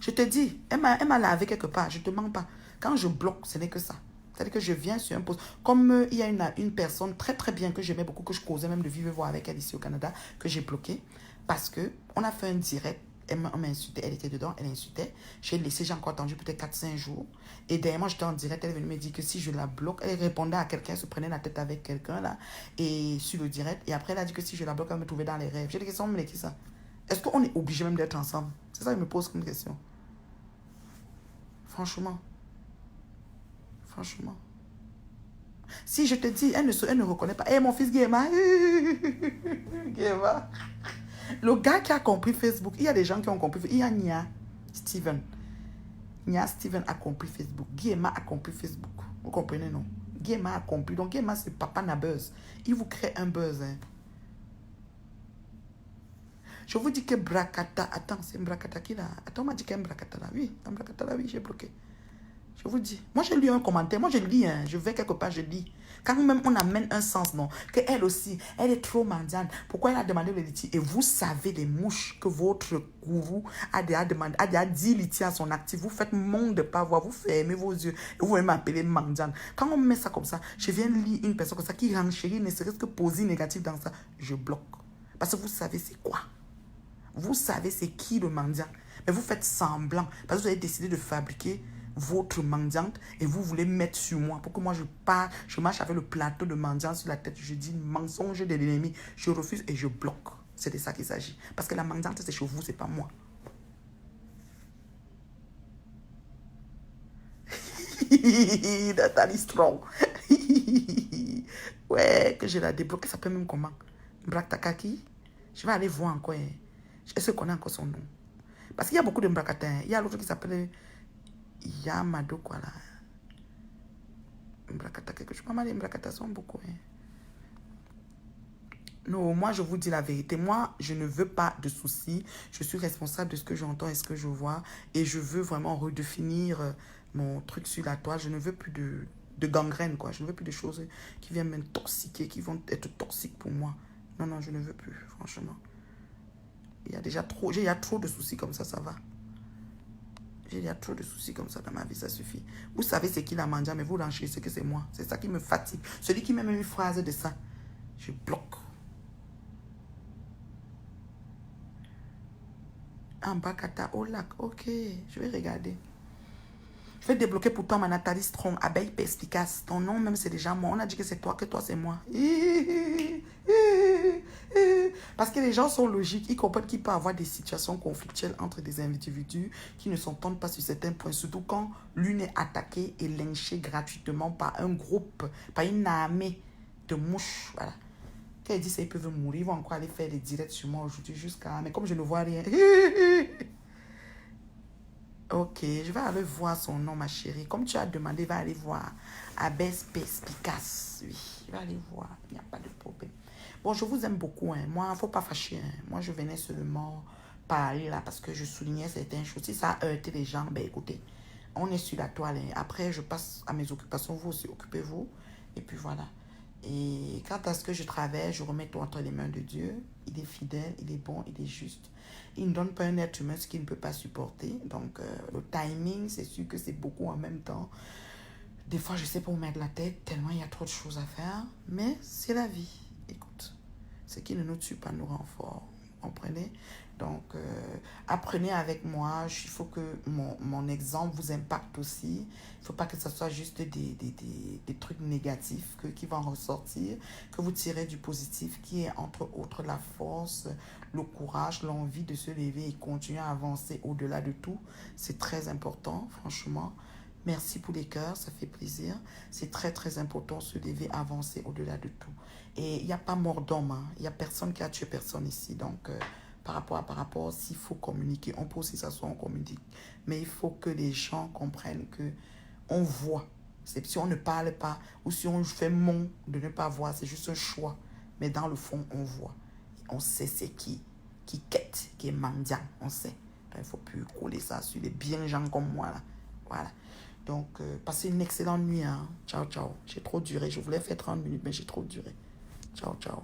Je te dis, elle m'a lavé quelque part, je ne te mens pas. Quand je bloque, ce n'est que ça. C'est-à-dire que je viens sur un poste. Comme il y a une personne très très bien que j'aimais beaucoup, que je causais même de vivre voir avec elle ici au Canada, que j'ai bloqué. Parce qu'on a fait un direct, elle m'a insulté, elle était dedans, elle insultait. J'ai laissé, j'ai encore attendu peut-être 4-5 jours. Et derrière moi, j'étais en direct, elle est venue me dire que si je la bloque, elle répondait à quelqu'un, elle se prenait la tête avec quelqu'un là, et sur le direct. Et après, elle a dit que si je la bloque, elle me trouvait dans les rêves. J'ai dit que ça, on me l'a dit ça. Est-ce qu'on est obligé même d'être ensemble? C'est ça que je me pose comme question. Franchement. Franchement. Si je te dis, elle ne reconnaît pas. Eh, mon fils Guéma. Guéma. Le gars qui a compris Facebook, il y a des gens qui ont compris. Il y a Nia Steven. Nia Steven a compris Facebook. Guéma a compris Facebook. Vous comprenez, non? Guéma a compris. Donc, Guéma, c'est papa n'a buzz. Il vous crée un buzz. Hein. Je vous dis que Brakata. Attends, c'est Brakata qui l'a. Attends, on m'a dit qu'il y a un Brakata là. Oui, un Brakata là, oui, j'ai bloqué. Je vous dis. Moi, j'ai lu un commentaire. Moi, je lis. Hein. Je vais quelque part, je lis. Quand même, on amène un sens, non? Qu'elle aussi, elle est trop mendiante. Pourquoi elle a demandé le litier? Et vous savez les mouches que votre gourou a déjà demandé, a déjà dit litier à son actif. Vous faites monde de pas voir. Vous fermez vos yeux. Et vous m'appelez mendiante. Quand on met ça comme ça, je viens lire une personne comme ça qui renchérit, ne serait-ce que poser négatif dans ça. Je bloque. Parce que vous savez c'est quoi? Vous savez c'est qui le mendiant. Mais vous faites semblant. Parce que vous avez décidé de fabriquer votre mendiante et vous voulez mettre sur moi pour que moi je marche avec le plateau de mendiant sur la tête. Je dis mensonge de l'ennemi. Je refuse et je bloque. C'est de ça qu'il s'agit. Parce que la mendiante c'est chez vous, c'est pas moi. Nathalie Strong. Ouais, que je la débloque. Ça peut même comment? Mbraktakaki. Je vais aller voir encore. Est-ce qu'on connaît encore son nom? Parce qu'il y a beaucoup de Mbrakata. Il y a l'autre qui s'appelle Yamado quoi là. Mbrakata quelque chose. Maman les Mbrakata sont beaucoup. Hein. Non, moi je vous dis la vérité. Moi je ne veux pas de soucis. Je suis responsable de ce que j'entends et ce que je vois. Et je veux vraiment redéfinir mon truc sur la toile. Je ne veux plus de gangrène quoi. Je ne veux plus de choses qui viennent m'intoxiquer, qui vont être toxiques pour moi. Non, non, je ne veux plus, franchement. Il y a déjà trop de soucis comme ça va. Il y a trop de soucis comme ça dans ma vie, ça suffit. Vous savez c'est qui la mendiant, mais vous renchérissez que c'est moi. C'est ça qui me fatigue. Celui qui met même une phrase de ça, je bloque. En Bakata, au lac, ok, je vais regarder. Je vais débloquer pour toi ma Nathalie Strong, abeille perspicace. Ton nom même c'est déjà moi. On a dit que c'est toi, c'est moi. Parce que les gens sont logiques, ils comprennent qu'il peut y avoir des situations conflictuelles entre des individus qui ne s'entendent pas sur certains points. Surtout quand l'une est attaquée et lynchée gratuitement par un groupe, par une armée de mouches. Voilà. Quand ils disent qu'ils peuvent mourir, ils vont encore aller faire des directs sur moi aujourd'hui jusqu'à... Mais comme je ne vois rien... Ok, je vais aller voir son nom, ma chérie. Comme tu as demandé, va aller voir. Abeille perspicace. Oui, je vais aller voir. Il n'y a pas de problème. Bon, je vous aime beaucoup. Hein. Moi, il ne faut pas fâcher. Hein. Moi, je venais seulement parler là parce que je soulignais certaines choses. Si ça a heurté les gens, ben écoutez, on est sur la toile. Hein. Après, je passe à mes occupations. Vous aussi, occupez-vous. Et puis voilà. Et quant à ce que je traverse, je remets tout entre les mains de Dieu. Il est fidèle, il est bon, il est juste. Il ne donne pas un être humain ce qu'il ne peut pas supporter. Donc, le timing, c'est sûr que c'est beaucoup en même temps. Des fois, je sais pas où mettre la tête, tellement il y a trop de choses à faire. Mais c'est la vie. Écoute, ce qui ne nous tue pas nous rend fort. Vous comprenez? Donc, apprenez avec moi. Il faut que mon exemple vous impacte aussi. Il ne faut pas que ce soit juste des trucs négatifs qui vont ressortir. Que vous tirez du positif qui est entre autres la force, le courage, l'envie de se lever et continuer à avancer au-delà de tout. C'est très important, franchement. Merci pour les cœurs, ça fait plaisir. C'est très, très important de se lever, avancer au-delà de tout. Et il n'y a pas mort d'homme. Hein. Il n'y a personne qui a tué personne ici. Donc, par rapport, s'il faut communiquer, on peut aussi s'asseoir, on communique. Mais il faut que les gens comprennent que on voit. Si on ne parle pas ou si on fait mon de ne pas voir, c'est juste un choix. Mais dans le fond, on voit. On sait c'est qui quête, qui est mendiant, on sait. Il ne faut plus coller ça sur les bien gens comme moi. Là. Voilà. Donc, passez une excellente nuit. Hein. Ciao, ciao. J'ai trop duré. Je voulais faire 30 minutes, mais j'ai trop duré. Ciao, ciao.